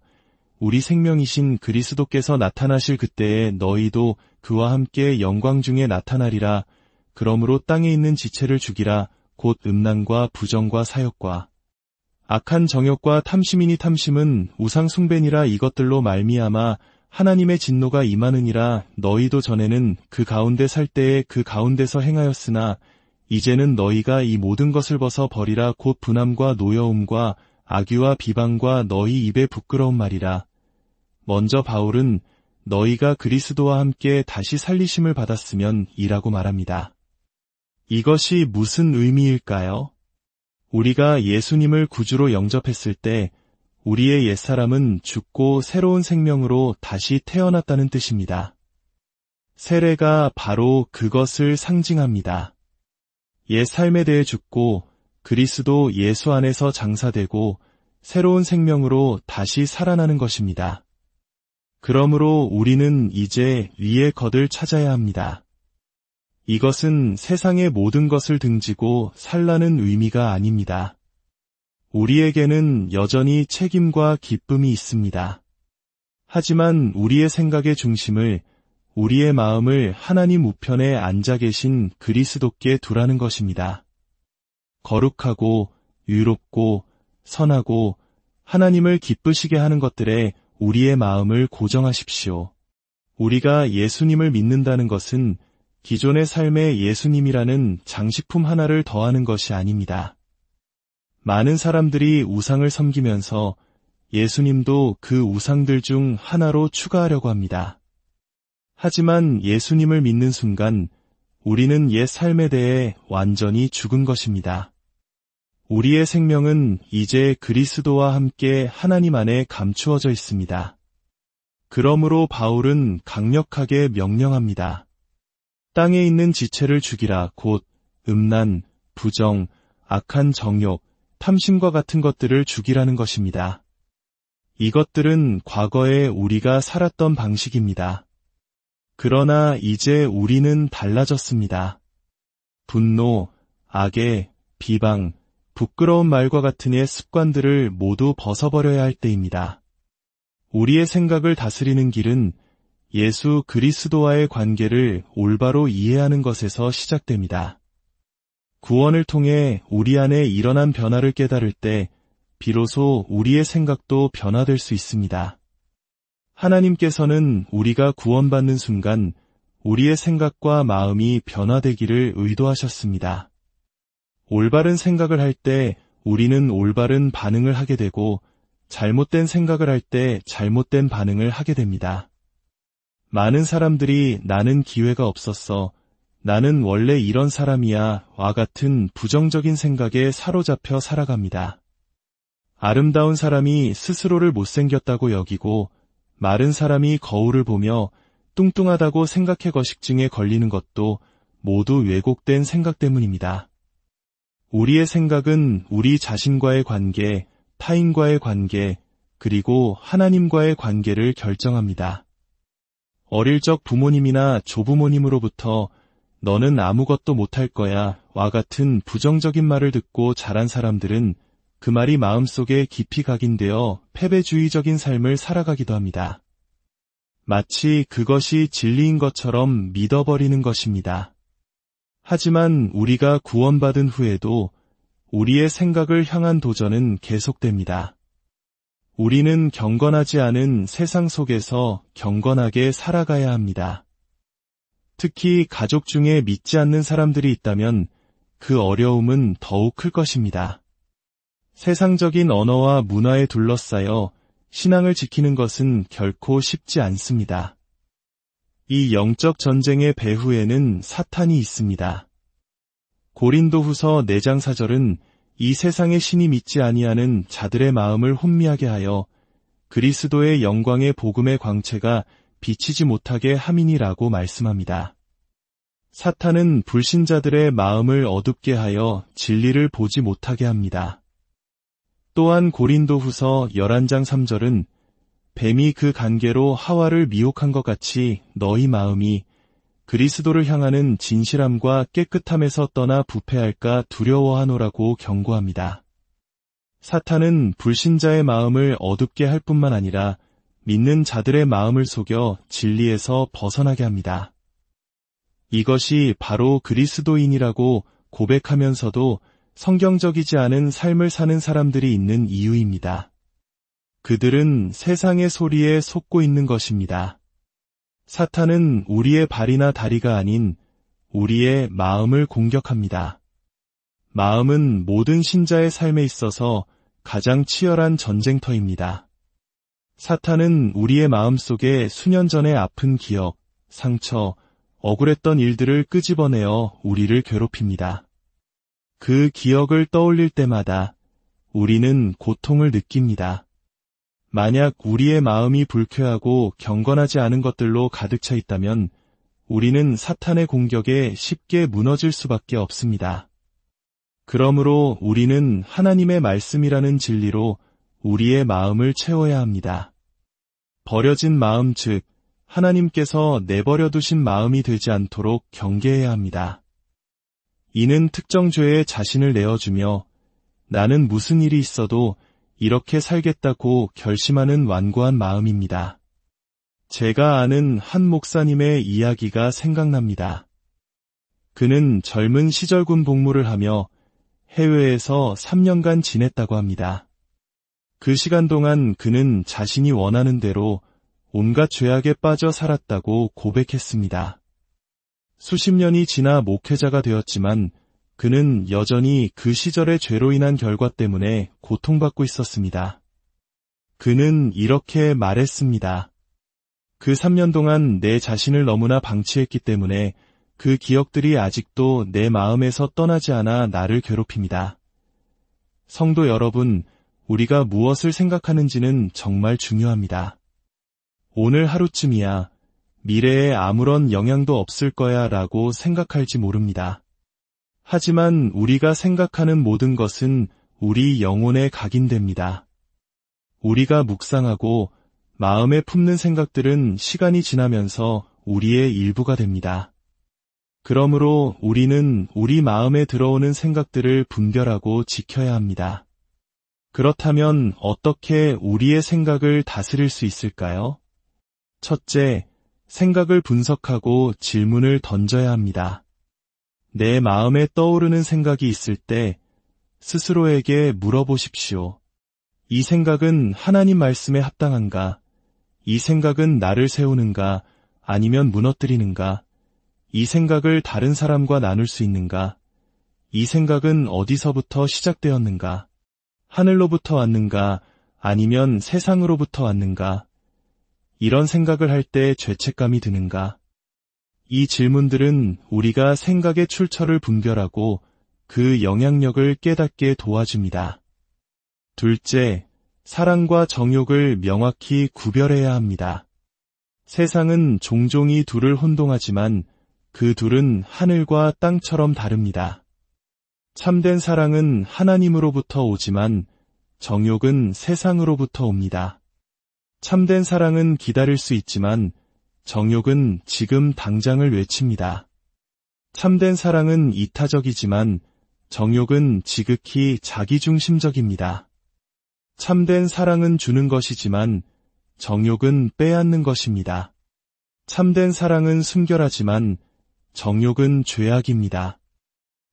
우리 생명이신 그리스도께서 나타나실 그때에 너희도 그와 함께 영광 중에 나타나리라. 그러므로 땅에 있는 지체를 죽이라. 곧 음란과 부정과 사욕과 악한 정욕과 탐심이니 탐심은 우상 숭배니라. 이것들로 말미암아 하나님의 진노가 임하느니라. 너희도 전에는 그 가운데 살 때에 그 가운데서 행하였으나 이제는 너희가 이 모든 것을 벗어 버리라. 곧 분함과 노여움과 악유와 비방과 너희 입에 부끄러운 말이라. 먼저 바울은 너희가 그리스도와 함께 다시 살리심을 받았으면 이라고 말합니다. 이것이 무슨 의미일까요? 우리가 예수님을 구주로 영접했을 때 우리의 옛사람은 죽고 새로운 생명으로 다시 태어났다는 뜻입니다. 세례가 바로 그것을 상징합니다. 옛 삶에 대해 죽고 그리스도 예수 안에서 장사되고 새로운 생명으로 다시 살아나는 것입니다. 그러므로 우리는 이제 위의 것을 찾아야 합니다. 이것은 세상의 모든 것을 등지고 살라는 의미가 아닙니다. 우리에게는 여전히 책임과 기쁨이 있습니다. 하지만 우리의 생각의 중심을, 우리의 마음을 하나님 우편에 앉아 계신 그리스도께 두라는 것입니다. 거룩하고 유롭고 선하고 하나님을 기쁘시게 하는 것들에 우리의 마음을 고정하십시오. 우리가 예수님을 믿는다는 것은 기존의 삶에 예수님이라는 장식품 하나를 더하는 것이 아닙니다. 많은 사람들이 우상을 섬기면서 예수님도 그 우상들 중 하나로 추가하려고 합니다. 하지만 예수님을 믿는 순간 우리는 옛 삶에 대해 완전히 죽은 것입니다. 우리의 생명은 이제 그리스도와 함께 하나님 안에 감추어져 있습니다. 그러므로 바울은 강력하게 명령합니다. 땅에 있는 지체를 죽이라. 곧 음란, 부정, 악한 정욕, 탐심과 같은 것들을 죽이라는 것입니다. 이것들은 과거에 우리가 살았던 방식입니다. 그러나 이제 우리는 달라졌습니다. 분노, 악의, 비방, 부끄러운 말과 같은 옛 습관들을 모두 벗어버려야 할 때입니다. 우리의 생각을 다스리는 길은 예수 그리스도와의 관계를 올바로 이해하는 것에서 시작됩니다. 구원을 통해 우리 안에 일어난 변화를 깨달을 때 비로소 우리의 생각도 변화될 수 있습니다. 하나님께서는 우리가 구원받는 순간 우리의 생각과 마음이 변화되기를 의도하셨습니다. 올바른 생각을 할 때 우리는 올바른 반응을 하게 되고 잘못된 생각을 할 때 잘못된 반응을 하게 됩니다. 많은 사람들이 나는 기회가 없었어, 나는 원래 이런 사람이야 와 같은 부정적인 생각에 사로잡혀 살아갑니다. 아름다운 사람이 스스로를 못생겼다고 여기고 마른 사람이 거울을 보며 뚱뚱하다고 생각해 거식증에 걸리는 것도 모두 왜곡된 생각 때문입니다. 우리의 생각은 우리 자신과의 관계, 타인과의 관계, 그리고 하나님과의 관계를 결정합니다. 어릴 적 부모님이나 조부모님으로부터 너는 아무것도 못할 거야 와 같은 부정적인 말을 듣고 자란 사람들은 그 말이 마음속에 깊이 각인되어 패배주의적인 삶을 살아가기도 합니다. 마치 그것이 진리인 것처럼 믿어버리는 것입니다. 하지만 우리가 구원받은 후에도 우리의 생각을 향한 도전은 계속됩니다. 우리는 경건하지 않은 세상 속에서 경건하게 살아가야 합니다. 특히 가족 중에 믿지 않는 사람들이 있다면 그 어려움은 더욱 클 것입니다. 세상적인 언어와 문화에 둘러싸여 신앙을 지키는 것은 결코 쉽지 않습니다. 이 영적 전쟁의 배후에는 사탄이 있습니다. 고린도후서 4장 4절은 이 세상의 신이 믿지 아니하는 자들의 마음을 혼미하게 하여 그리스도의 영광의 복음의 광채가 비치지 못하게 함이니라고 말씀합니다. 사탄은 불신자들의 마음을 어둡게 하여 진리를 보지 못하게 합니다. 또한 고린도후서 11장 3절은 뱀이 그 관계로 하와를 미혹한 것 같이 너희 마음이 그리스도를 향하는 진실함과 깨끗함에서 떠나 부패할까 두려워하노라고 경고합니다. 사탄은 불신자의 마음을 어둡게 할 뿐만 아니라 믿는 자들의 마음을 속여 진리에서 벗어나게 합니다. 이것이 바로 그리스도인이라고 고백하면서도 성경적이지 않은 삶을 사는 사람들이 있는 이유입니다. 그들은 세상의 소리에 속고 있는 것입니다. 사탄은 우리의 발이나 다리가 아닌 우리의 마음을 공격합니다. 마음은 모든 신자의 삶에 있어서 가장 치열한 전쟁터입니다. 사탄은 우리의 마음 속에 수년 전의 아픈 기억, 상처, 억울했던 일들을 끄집어내어 우리를 괴롭힙니다. 그 기억을 떠올릴 때마다 우리는 고통을 느낍니다. 만약 우리의 마음이 불쾌하고 경건하지 않은 것들로 가득 차 있다면 우리는 사탄의 공격에 쉽게 무너질 수밖에 없습니다. 그러므로 우리는 하나님의 말씀이라는 진리로 우리의 마음을 채워야 합니다. 버려진 마음 즉 하나님께서 내버려 두신 마음이 되지 않도록 경계해야 합니다. 이는 특정 죄에 자신을 내어주며 나는 무슨 일이 있어도 이렇게 살겠다고 결심하는 완고한 마음입니다. 제가 아는 한 목사님의 이야기가 생각납니다. 그는 젊은 시절 군 복무를 하며 해외에서 3년간 지냈다고 합니다. 그 시간 동안 그는 자신이 원하는 대로 온갖 죄악에 빠져 살았다고 고백했습니다. 수십 년이 지나 목회자가 되었지만 그는 여전히 그 시절의 죄로 인한 결과 때문에 고통받고 있었습니다. 그는 이렇게 말했습니다. 그 3년 동안 내 자신을 너무나 방치했기 때문에 그 기억들이 아직도 내 마음에서 떠나지 않아 나를 괴롭힙니다. 성도 여러분, 우리가 무엇을 생각하는지는 정말 중요합니다. 오늘 하루쯤이야 미래에 아무런 영향도 없을 거야 라고 생각할지 모릅니다. 하지만 우리가 생각하는 모든 것은 우리 영혼에 각인됩니다. 우리가 묵상하고 마음에 품는 생각들은 시간이 지나면서 우리의 일부가 됩니다. 그러므로 우리는 우리 마음에 들어오는 생각들을 분별하고 지켜야 합니다. 그렇다면 어떻게 우리의 생각을 다스릴 수 있을까요? 첫째, 생각을 분석하고 질문을 던져야 합니다. 내 마음에 떠오르는 생각이 있을 때 스스로에게 물어보십시오. 이 생각은 하나님 말씀에 합당한가? 이 생각은 나를 세우는가? 아니면 무너뜨리는가? 이 생각을 다른 사람과 나눌 수 있는가? 이 생각은 어디서부터 시작되었는가? 하늘로부터 왔는가? 아니면 세상으로부터 왔는가? 이런 생각을 할 때 죄책감이 드는가? 이 질문들은 우리가 생각의 출처를 분별하고 그 영향력을 깨닫게 도와줍니다. 둘째, 사랑과 정욕을 명확히 구별해야 합니다. 세상은 종종 이 둘을 혼동하지만 그 둘은 하늘과 땅처럼 다릅니다. 참된 사랑은 하나님으로부터 오지만 정욕은 세상으로부터 옵니다. 참된 사랑은 기다릴 수 있지만 정욕은 지금 당장을 외칩니다. 참된 사랑은 이타적이지만 정욕은 지극히 자기중심적입니다. 참된 사랑은 주는 것이지만 정욕은 빼앗는 것입니다. 참된 사랑은 순결하지만 정욕은 죄악입니다.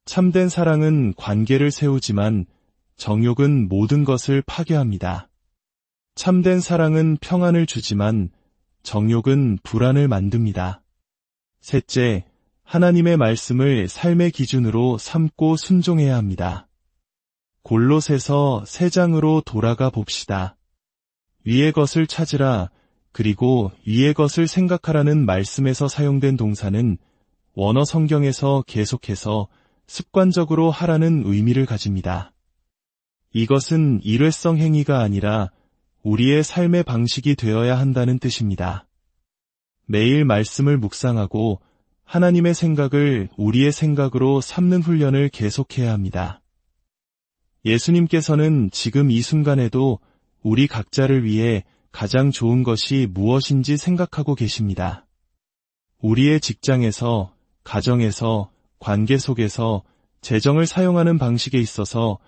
참된 사랑은 관계를 세우지만 정욕은 모든 것을 파괴합니다. 참된 사랑은 평안을 주지만 정욕은 불안을 만듭니다. 셋째, 하나님의 말씀을 삶의 기준으로 삼고 순종해야 합니다. 골로새서 3장으로 돌아가 봅시다. 위의 것을 찾으라, 그리고 위의 것을 생각하라는 말씀에서 사용된 동사는 원어 성경에서 계속해서 습관적으로 하라는 의미를 가집니다. 이것은 일회성 행위가 아니라 우리의 삶의 방식이 되어야 한다는 뜻입니다. 매일 말씀을 묵상하고 하나님의 생각을 우리의 생각으로 삼는 훈련을 계속해야 합니다. 예수님께서는 지금 이 순간에도 우리 각자를 위해 가장 좋은 것이 무엇인지 생각하고 계십니다. 우리의 직장에서, 가정에서, 관계 속에서 재정을 사용하는 방식에 있어서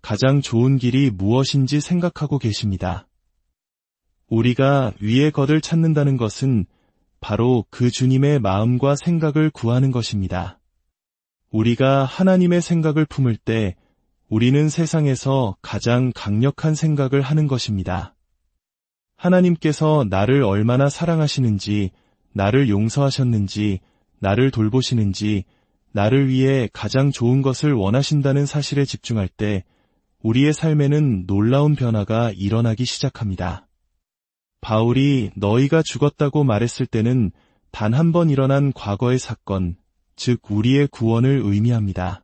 가장 좋은 길이 무엇인지 생각하고 계십니다. 우리가 위의 것을 찾는다는 것은 바로 그 주님의 마음과 생각을 구하는 것입니다. 우리가 하나님의 생각을 품을 때 우리는 세상에서 가장 강력한 생각을 하는 것입니다. 하나님께서 나를 얼마나 사랑하시는지, 나를 용서하셨는지, 나를 돌보시는지, 나를 위해 가장 좋은 것을 원하신다는 사실에 집중할 때 우리의 삶에는 놀라운 변화가 일어나기 시작합니다. 바울이 너희가 죽었다고 말했을 때는 단 한 번 일어난 과거의 사건, 즉 우리의 구원을 의미합니다.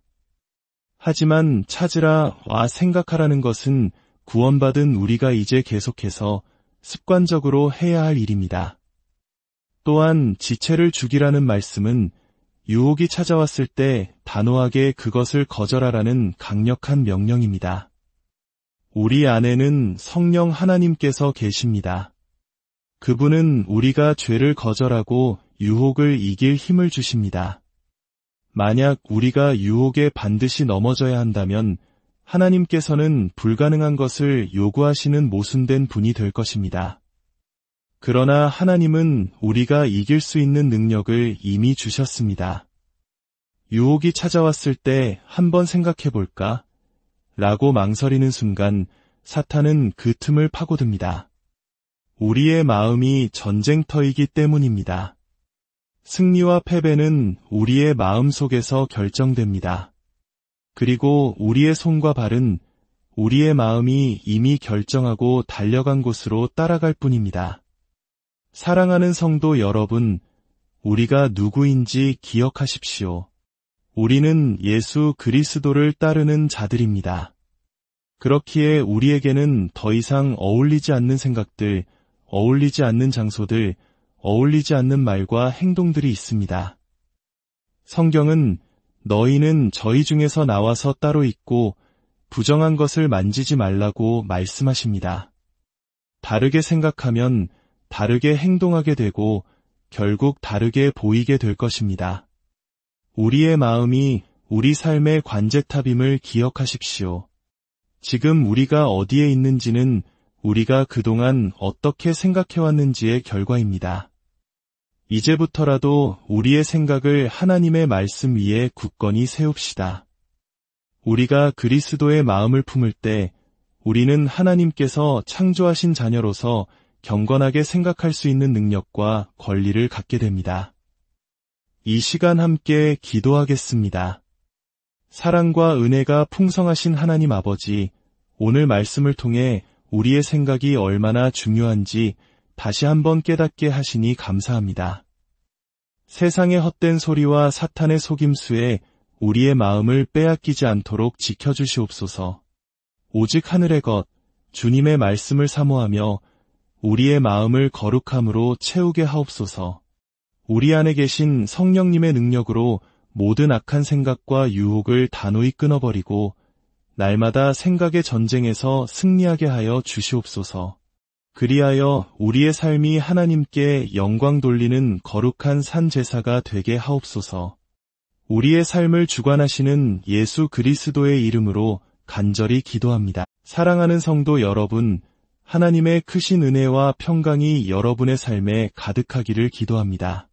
하지만 찾으라와 생각하라는 것은 구원받은 우리가 이제 계속해서 습관적으로 해야 할 일입니다. 또한 지체를 죽이라는 말씀은 유혹이 찾아왔을 때 단호하게 그것을 거절하라는 강력한 명령입니다. 우리 안에는 성령 하나님께서 계십니다. 그분은 우리가 죄를 거절하고 유혹을 이길 힘을 주십니다. 만약 우리가 유혹에 반드시 넘어져야 한다면 하나님께서는 불가능한 것을 요구하시는 모순된 분이 될 것입니다. 그러나 하나님은 우리가 이길 수 있는 능력을 이미 주셨습니다. 유혹이 찾아왔을 때 한번 생각해 볼까? 라고 망설이는 순간 사탄은 그 틈을 파고듭니다. 우리의 마음이 전쟁터이기 때문입니다. 승리와 패배는 우리의 마음 속에서 결정됩니다. 그리고 우리의 손과 발은 우리의 마음이 이미 결정하고 달려간 곳으로 따라갈 뿐입니다. 사랑하는 성도 여러분, 우리가 누구인지 기억하십시오. 우리는 예수 그리스도를 따르는 자들입니다. 그렇기에 우리에게는 더 이상 어울리지 않는 생각들, 어울리지 않는 장소들, 어울리지 않는 말과 행동들이 있습니다. 성경은 너희는 저희 중에서 나와서 따로 있고 부정한 것을 만지지 말라고 말씀하십니다. 다르게 생각하면 다르게 행동하게 되고 결국 다르게 보이게 될 것입니다. 우리의 마음이 우리 삶의 관제탑임을 기억하십시오. 지금 우리가 어디에 있는지는 우리가 그동안 어떻게 생각해왔는지의 결과입니다. 이제부터라도 우리의 생각을 하나님의 말씀 위에 굳건히 세웁시다. 우리가 그리스도의 마음을 품을 때 우리는 하나님께서 창조하신 자녀로서 경건하게 생각할 수 있는 능력과 권리를 갖게 됩니다. 이 시간 함께 기도하겠습니다. 사랑과 은혜가 풍성하신 하나님 아버지, 오늘 말씀을 통해 우리의 생각이 얼마나 중요한지 다시 한번 깨닫게 하시니 감사합니다. 세상의 헛된 소리와 사탄의 속임수에 우리의 마음을 빼앗기지 않도록 지켜주시옵소서. 오직 하늘의 것, 주님의 말씀을 사모하며 우리의 마음을 거룩함으로 채우게 하옵소서. 우리 안에 계신 성령님의 능력으로 모든 악한 생각과 유혹을 단호히 끊어버리고 날마다 생각의 전쟁에서 승리하게 하여 주시옵소서. 그리하여 우리의 삶이 하나님께 영광 돌리는 거룩한 산 제사가 되게 하옵소서. 우리의 삶을 주관하시는 예수 그리스도의 이름으로 간절히 기도합니다. 사랑하는 성도 여러분, 하나님의 크신 은혜와 평강이 여러분의 삶에 가득하기를 기도합니다.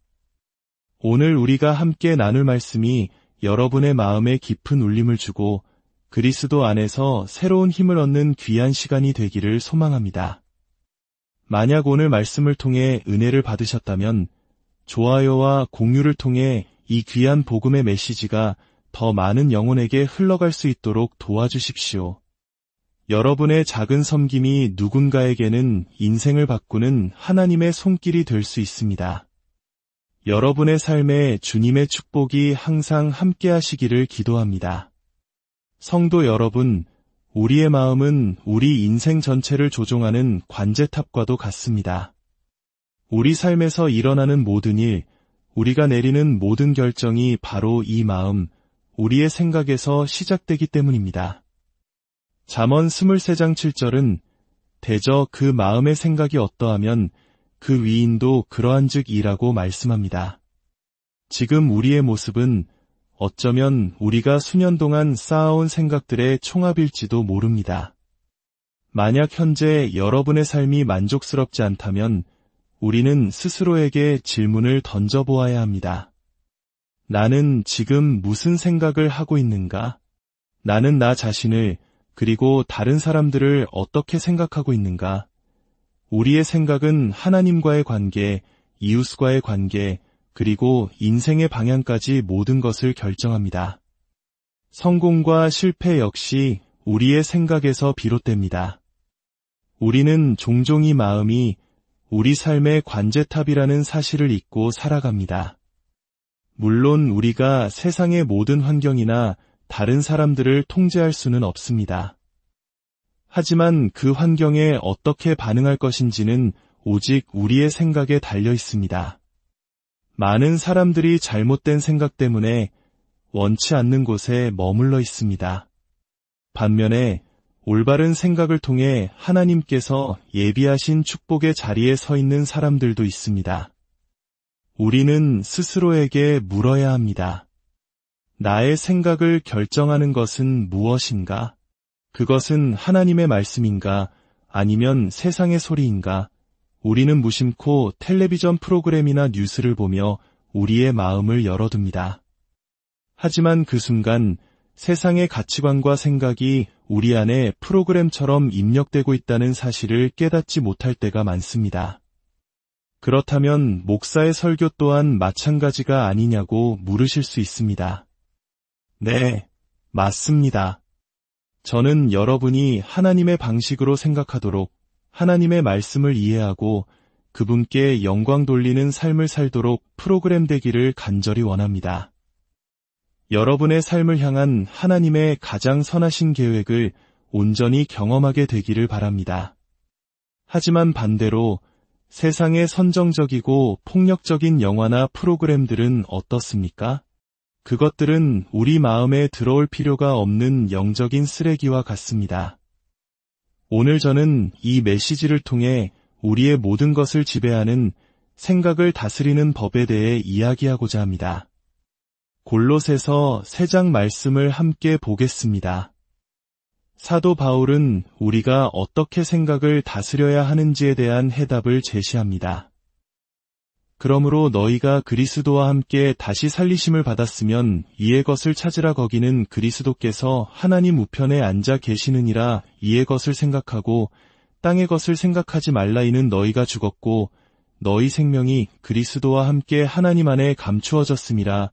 오늘 우리가 함께 나눌 말씀이 여러분의 마음에 깊은 울림을 주고 그리스도 안에서 새로운 힘을 얻는 귀한 시간이 되기를 소망합니다. 만약 오늘 말씀을 통해 은혜를 받으셨다면 좋아요와 공유를 통해 이 귀한 복음의 메시지가 더 많은 영혼에게 흘러갈 수 있도록 도와주십시오. 여러분의 작은 섬김이 누군가에게는 인생을 바꾸는 하나님의 손길이 될 수 있습니다. 여러분의 삶에 주님의 축복이 항상 함께 하시기를 기도합니다. 성도 여러분, 우리의 마음은 우리 인생 전체를 조종하는 관제탑과도 같습니다. 우리 삶에서 일어나는 모든 일, 우리가 내리는 모든 결정이 바로 이 마음, 우리의 생각에서 시작되기 때문입니다. 잠언 23장 7절은 대저 그 마음의 생각이 어떠하면 그 위인도 그러한즉이라고 말씀합니다. 지금 우리의 모습은 어쩌면 우리가 수년 동안 쌓아온 생각들의 총합일지도 모릅니다. 만약 현재 여러분의 삶이 만족스럽지 않다면 우리는 스스로에게 질문을 던져보아야 합니다. 나는 지금 무슨 생각을 하고 있는가? 나는 나 자신을 그리고 다른 사람들을 어떻게 생각하고 있는가? 우리의 생각은 하나님과의 관계, 이웃과의 관계, 그리고 인생의 방향까지 모든 것을 결정합니다. 성공과 실패 역시 우리의 생각에서 비롯됩니다. 우리는 종종 이 마음이 우리 삶의 관제탑이라는 사실을 잊고 살아갑니다. 물론 우리가 세상의 모든 환경이나 다른 사람들을 통제할 수는 없습니다. 하지만 그 환경에 어떻게 반응할 것인지는 오직 우리의 생각에 달려 있습니다. 많은 사람들이 잘못된 생각 때문에 원치 않는 곳에 머물러 있습니다. 반면에 올바른 생각을 통해 하나님께서 예비하신 축복의 자리에 서 있는 사람들도 있습니다. 우리는 스스로에게 물어야 합니다. 나의 생각을 결정하는 것은 무엇인가? 그것은 하나님의 말씀인가? 아니면 세상의 소리인가? 우리는 무심코 텔레비전 프로그램이나 뉴스를 보며 우리의 마음을 열어둡니다. 하지만 그 순간 세상의 가치관과 생각이 우리 안에 프로그램처럼 입력되고 있다는 사실을 깨닫지 못할 때가 많습니다. 그렇다면 목사의 설교 또한 마찬가지가 아니냐고 물으실 수 있습니다. 네, 맞습니다. 저는 여러분이 하나님의 방식으로 생각하도록 하나님의 말씀을 이해하고 그분께 영광 돌리는 삶을 살도록 프로그램되기를 간절히 원합니다. 여러분의 삶을 향한 하나님의 가장 선하신 계획을 온전히 경험하게 되기를 바랍니다. 하지만 반대로 세상의 선정적이고 폭력적인 영화나 프로그램들은 어떻습니까? 그것들은 우리 마음에 들어올 필요가 없는 영적인 쓰레기와 같습니다. 오늘 저는 이 메시지를 통해 우리의 모든 것을 지배하는 생각을 다스리는 법에 대해 이야기하고자 합니다. 골로새서 3장 말씀을 함께 보겠습니다. 사도 바울은 우리가 어떻게 생각을 다스려야 하는지에 대한 해답을 제시합니다. 그러므로 너희가 그리스도와 함께 다시 살리심을 받았으면 이의 것을 찾으라. 거기는 그리스도께서 하나님 우편에 앉아 계시느니라. 이의 것을 생각하고 땅의 것을 생각하지 말라. 이는 너희가 죽었고 너희 생명이 그리스도와 함께 하나님 안에 감추어졌음이라.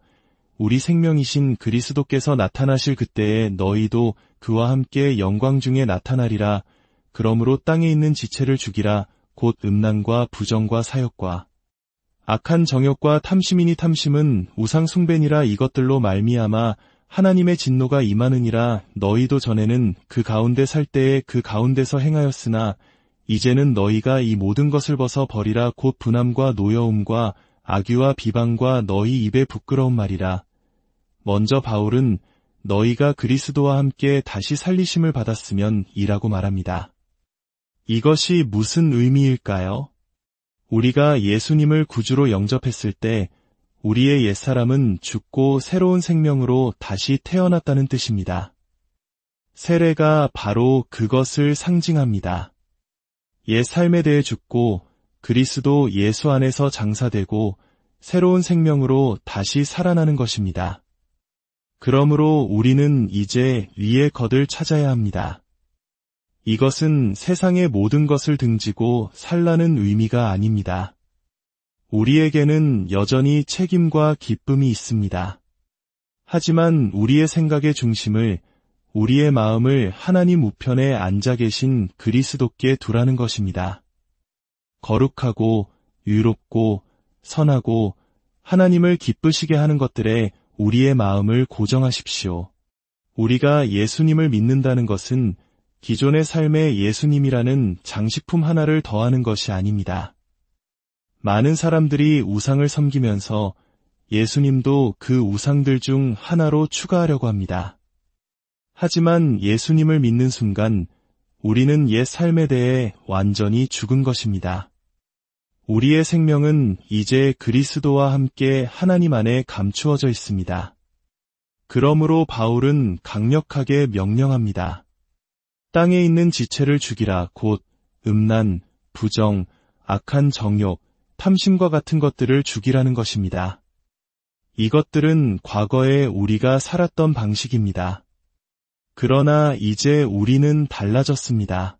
우리 생명이신 그리스도께서 나타나실 그때에 너희도 그와 함께 영광 중에 나타나리라. 그러므로 땅에 있는 지체를 죽이라. 곧 음란과 부정과 사욕과 악한 정욕과 탐심이니 탐심은 우상 숭배니라. 이것들로 말미암아 하나님의 진노가 임하느니라. 너희도 전에는 그 가운데 살 때에 그 가운데서 행하였으나 이제는 너희가 이 모든 것을 벗어 버리라. 곧 분함과 노여움과 악의와 비방과 너희 입에 부끄러운 말이라. 먼저 바울은 너희가 그리스도와 함께 다시 살리심을 받았으면 이라고 말합니다. 이것이 무슨 의미일까요? 우리가 예수님을 구주로 영접했을 때 우리의 옛사람은 죽고 새로운 생명으로 다시 태어났다는 뜻입니다. 세례가 바로 그것을 상징합니다. 옛 삶에 대해 죽고 그리스도 예수 안에서 장사되고 새로운 생명으로 다시 살아나는 것입니다. 그러므로 우리는 이제 위의 것을 찾아야 합니다. 이것은 세상의 모든 것을 등지고 살라는 의미가 아닙니다. 우리에게는 여전히 책임과 기쁨이 있습니다. 하지만 우리의 생각의 중심을, 우리의 마음을 하나님 우편에 앉아 계신 그리스도께 두라는 것입니다. 거룩하고 유롭고 선하고 하나님을 기쁘시게 하는 것들에 우리의 마음을 고정하십시오. 우리가 예수님을 믿는다는 것은 기존의 삶에 예수님이라는 장식품 하나를 더하는 것이 아닙니다. 많은 사람들이 우상을 섬기면서 예수님도 그 우상들 중 하나로 추가하려고 합니다. 하지만 예수님을 믿는 순간 우리는 옛 삶에 대해 완전히 죽은 것입니다. 우리의 생명은 이제 그리스도와 함께 하나님 안에 감추어져 있습니다. 그러므로 바울은 강력하게 명령합니다. 땅에 있는 지체를 죽이라. 곧 음란, 부정, 악한 정욕, 탐심과 같은 것들을 죽이라는 것입니다. 이것들은 과거에 우리가 살았던 방식입니다. 그러나 이제 우리는 달라졌습니다.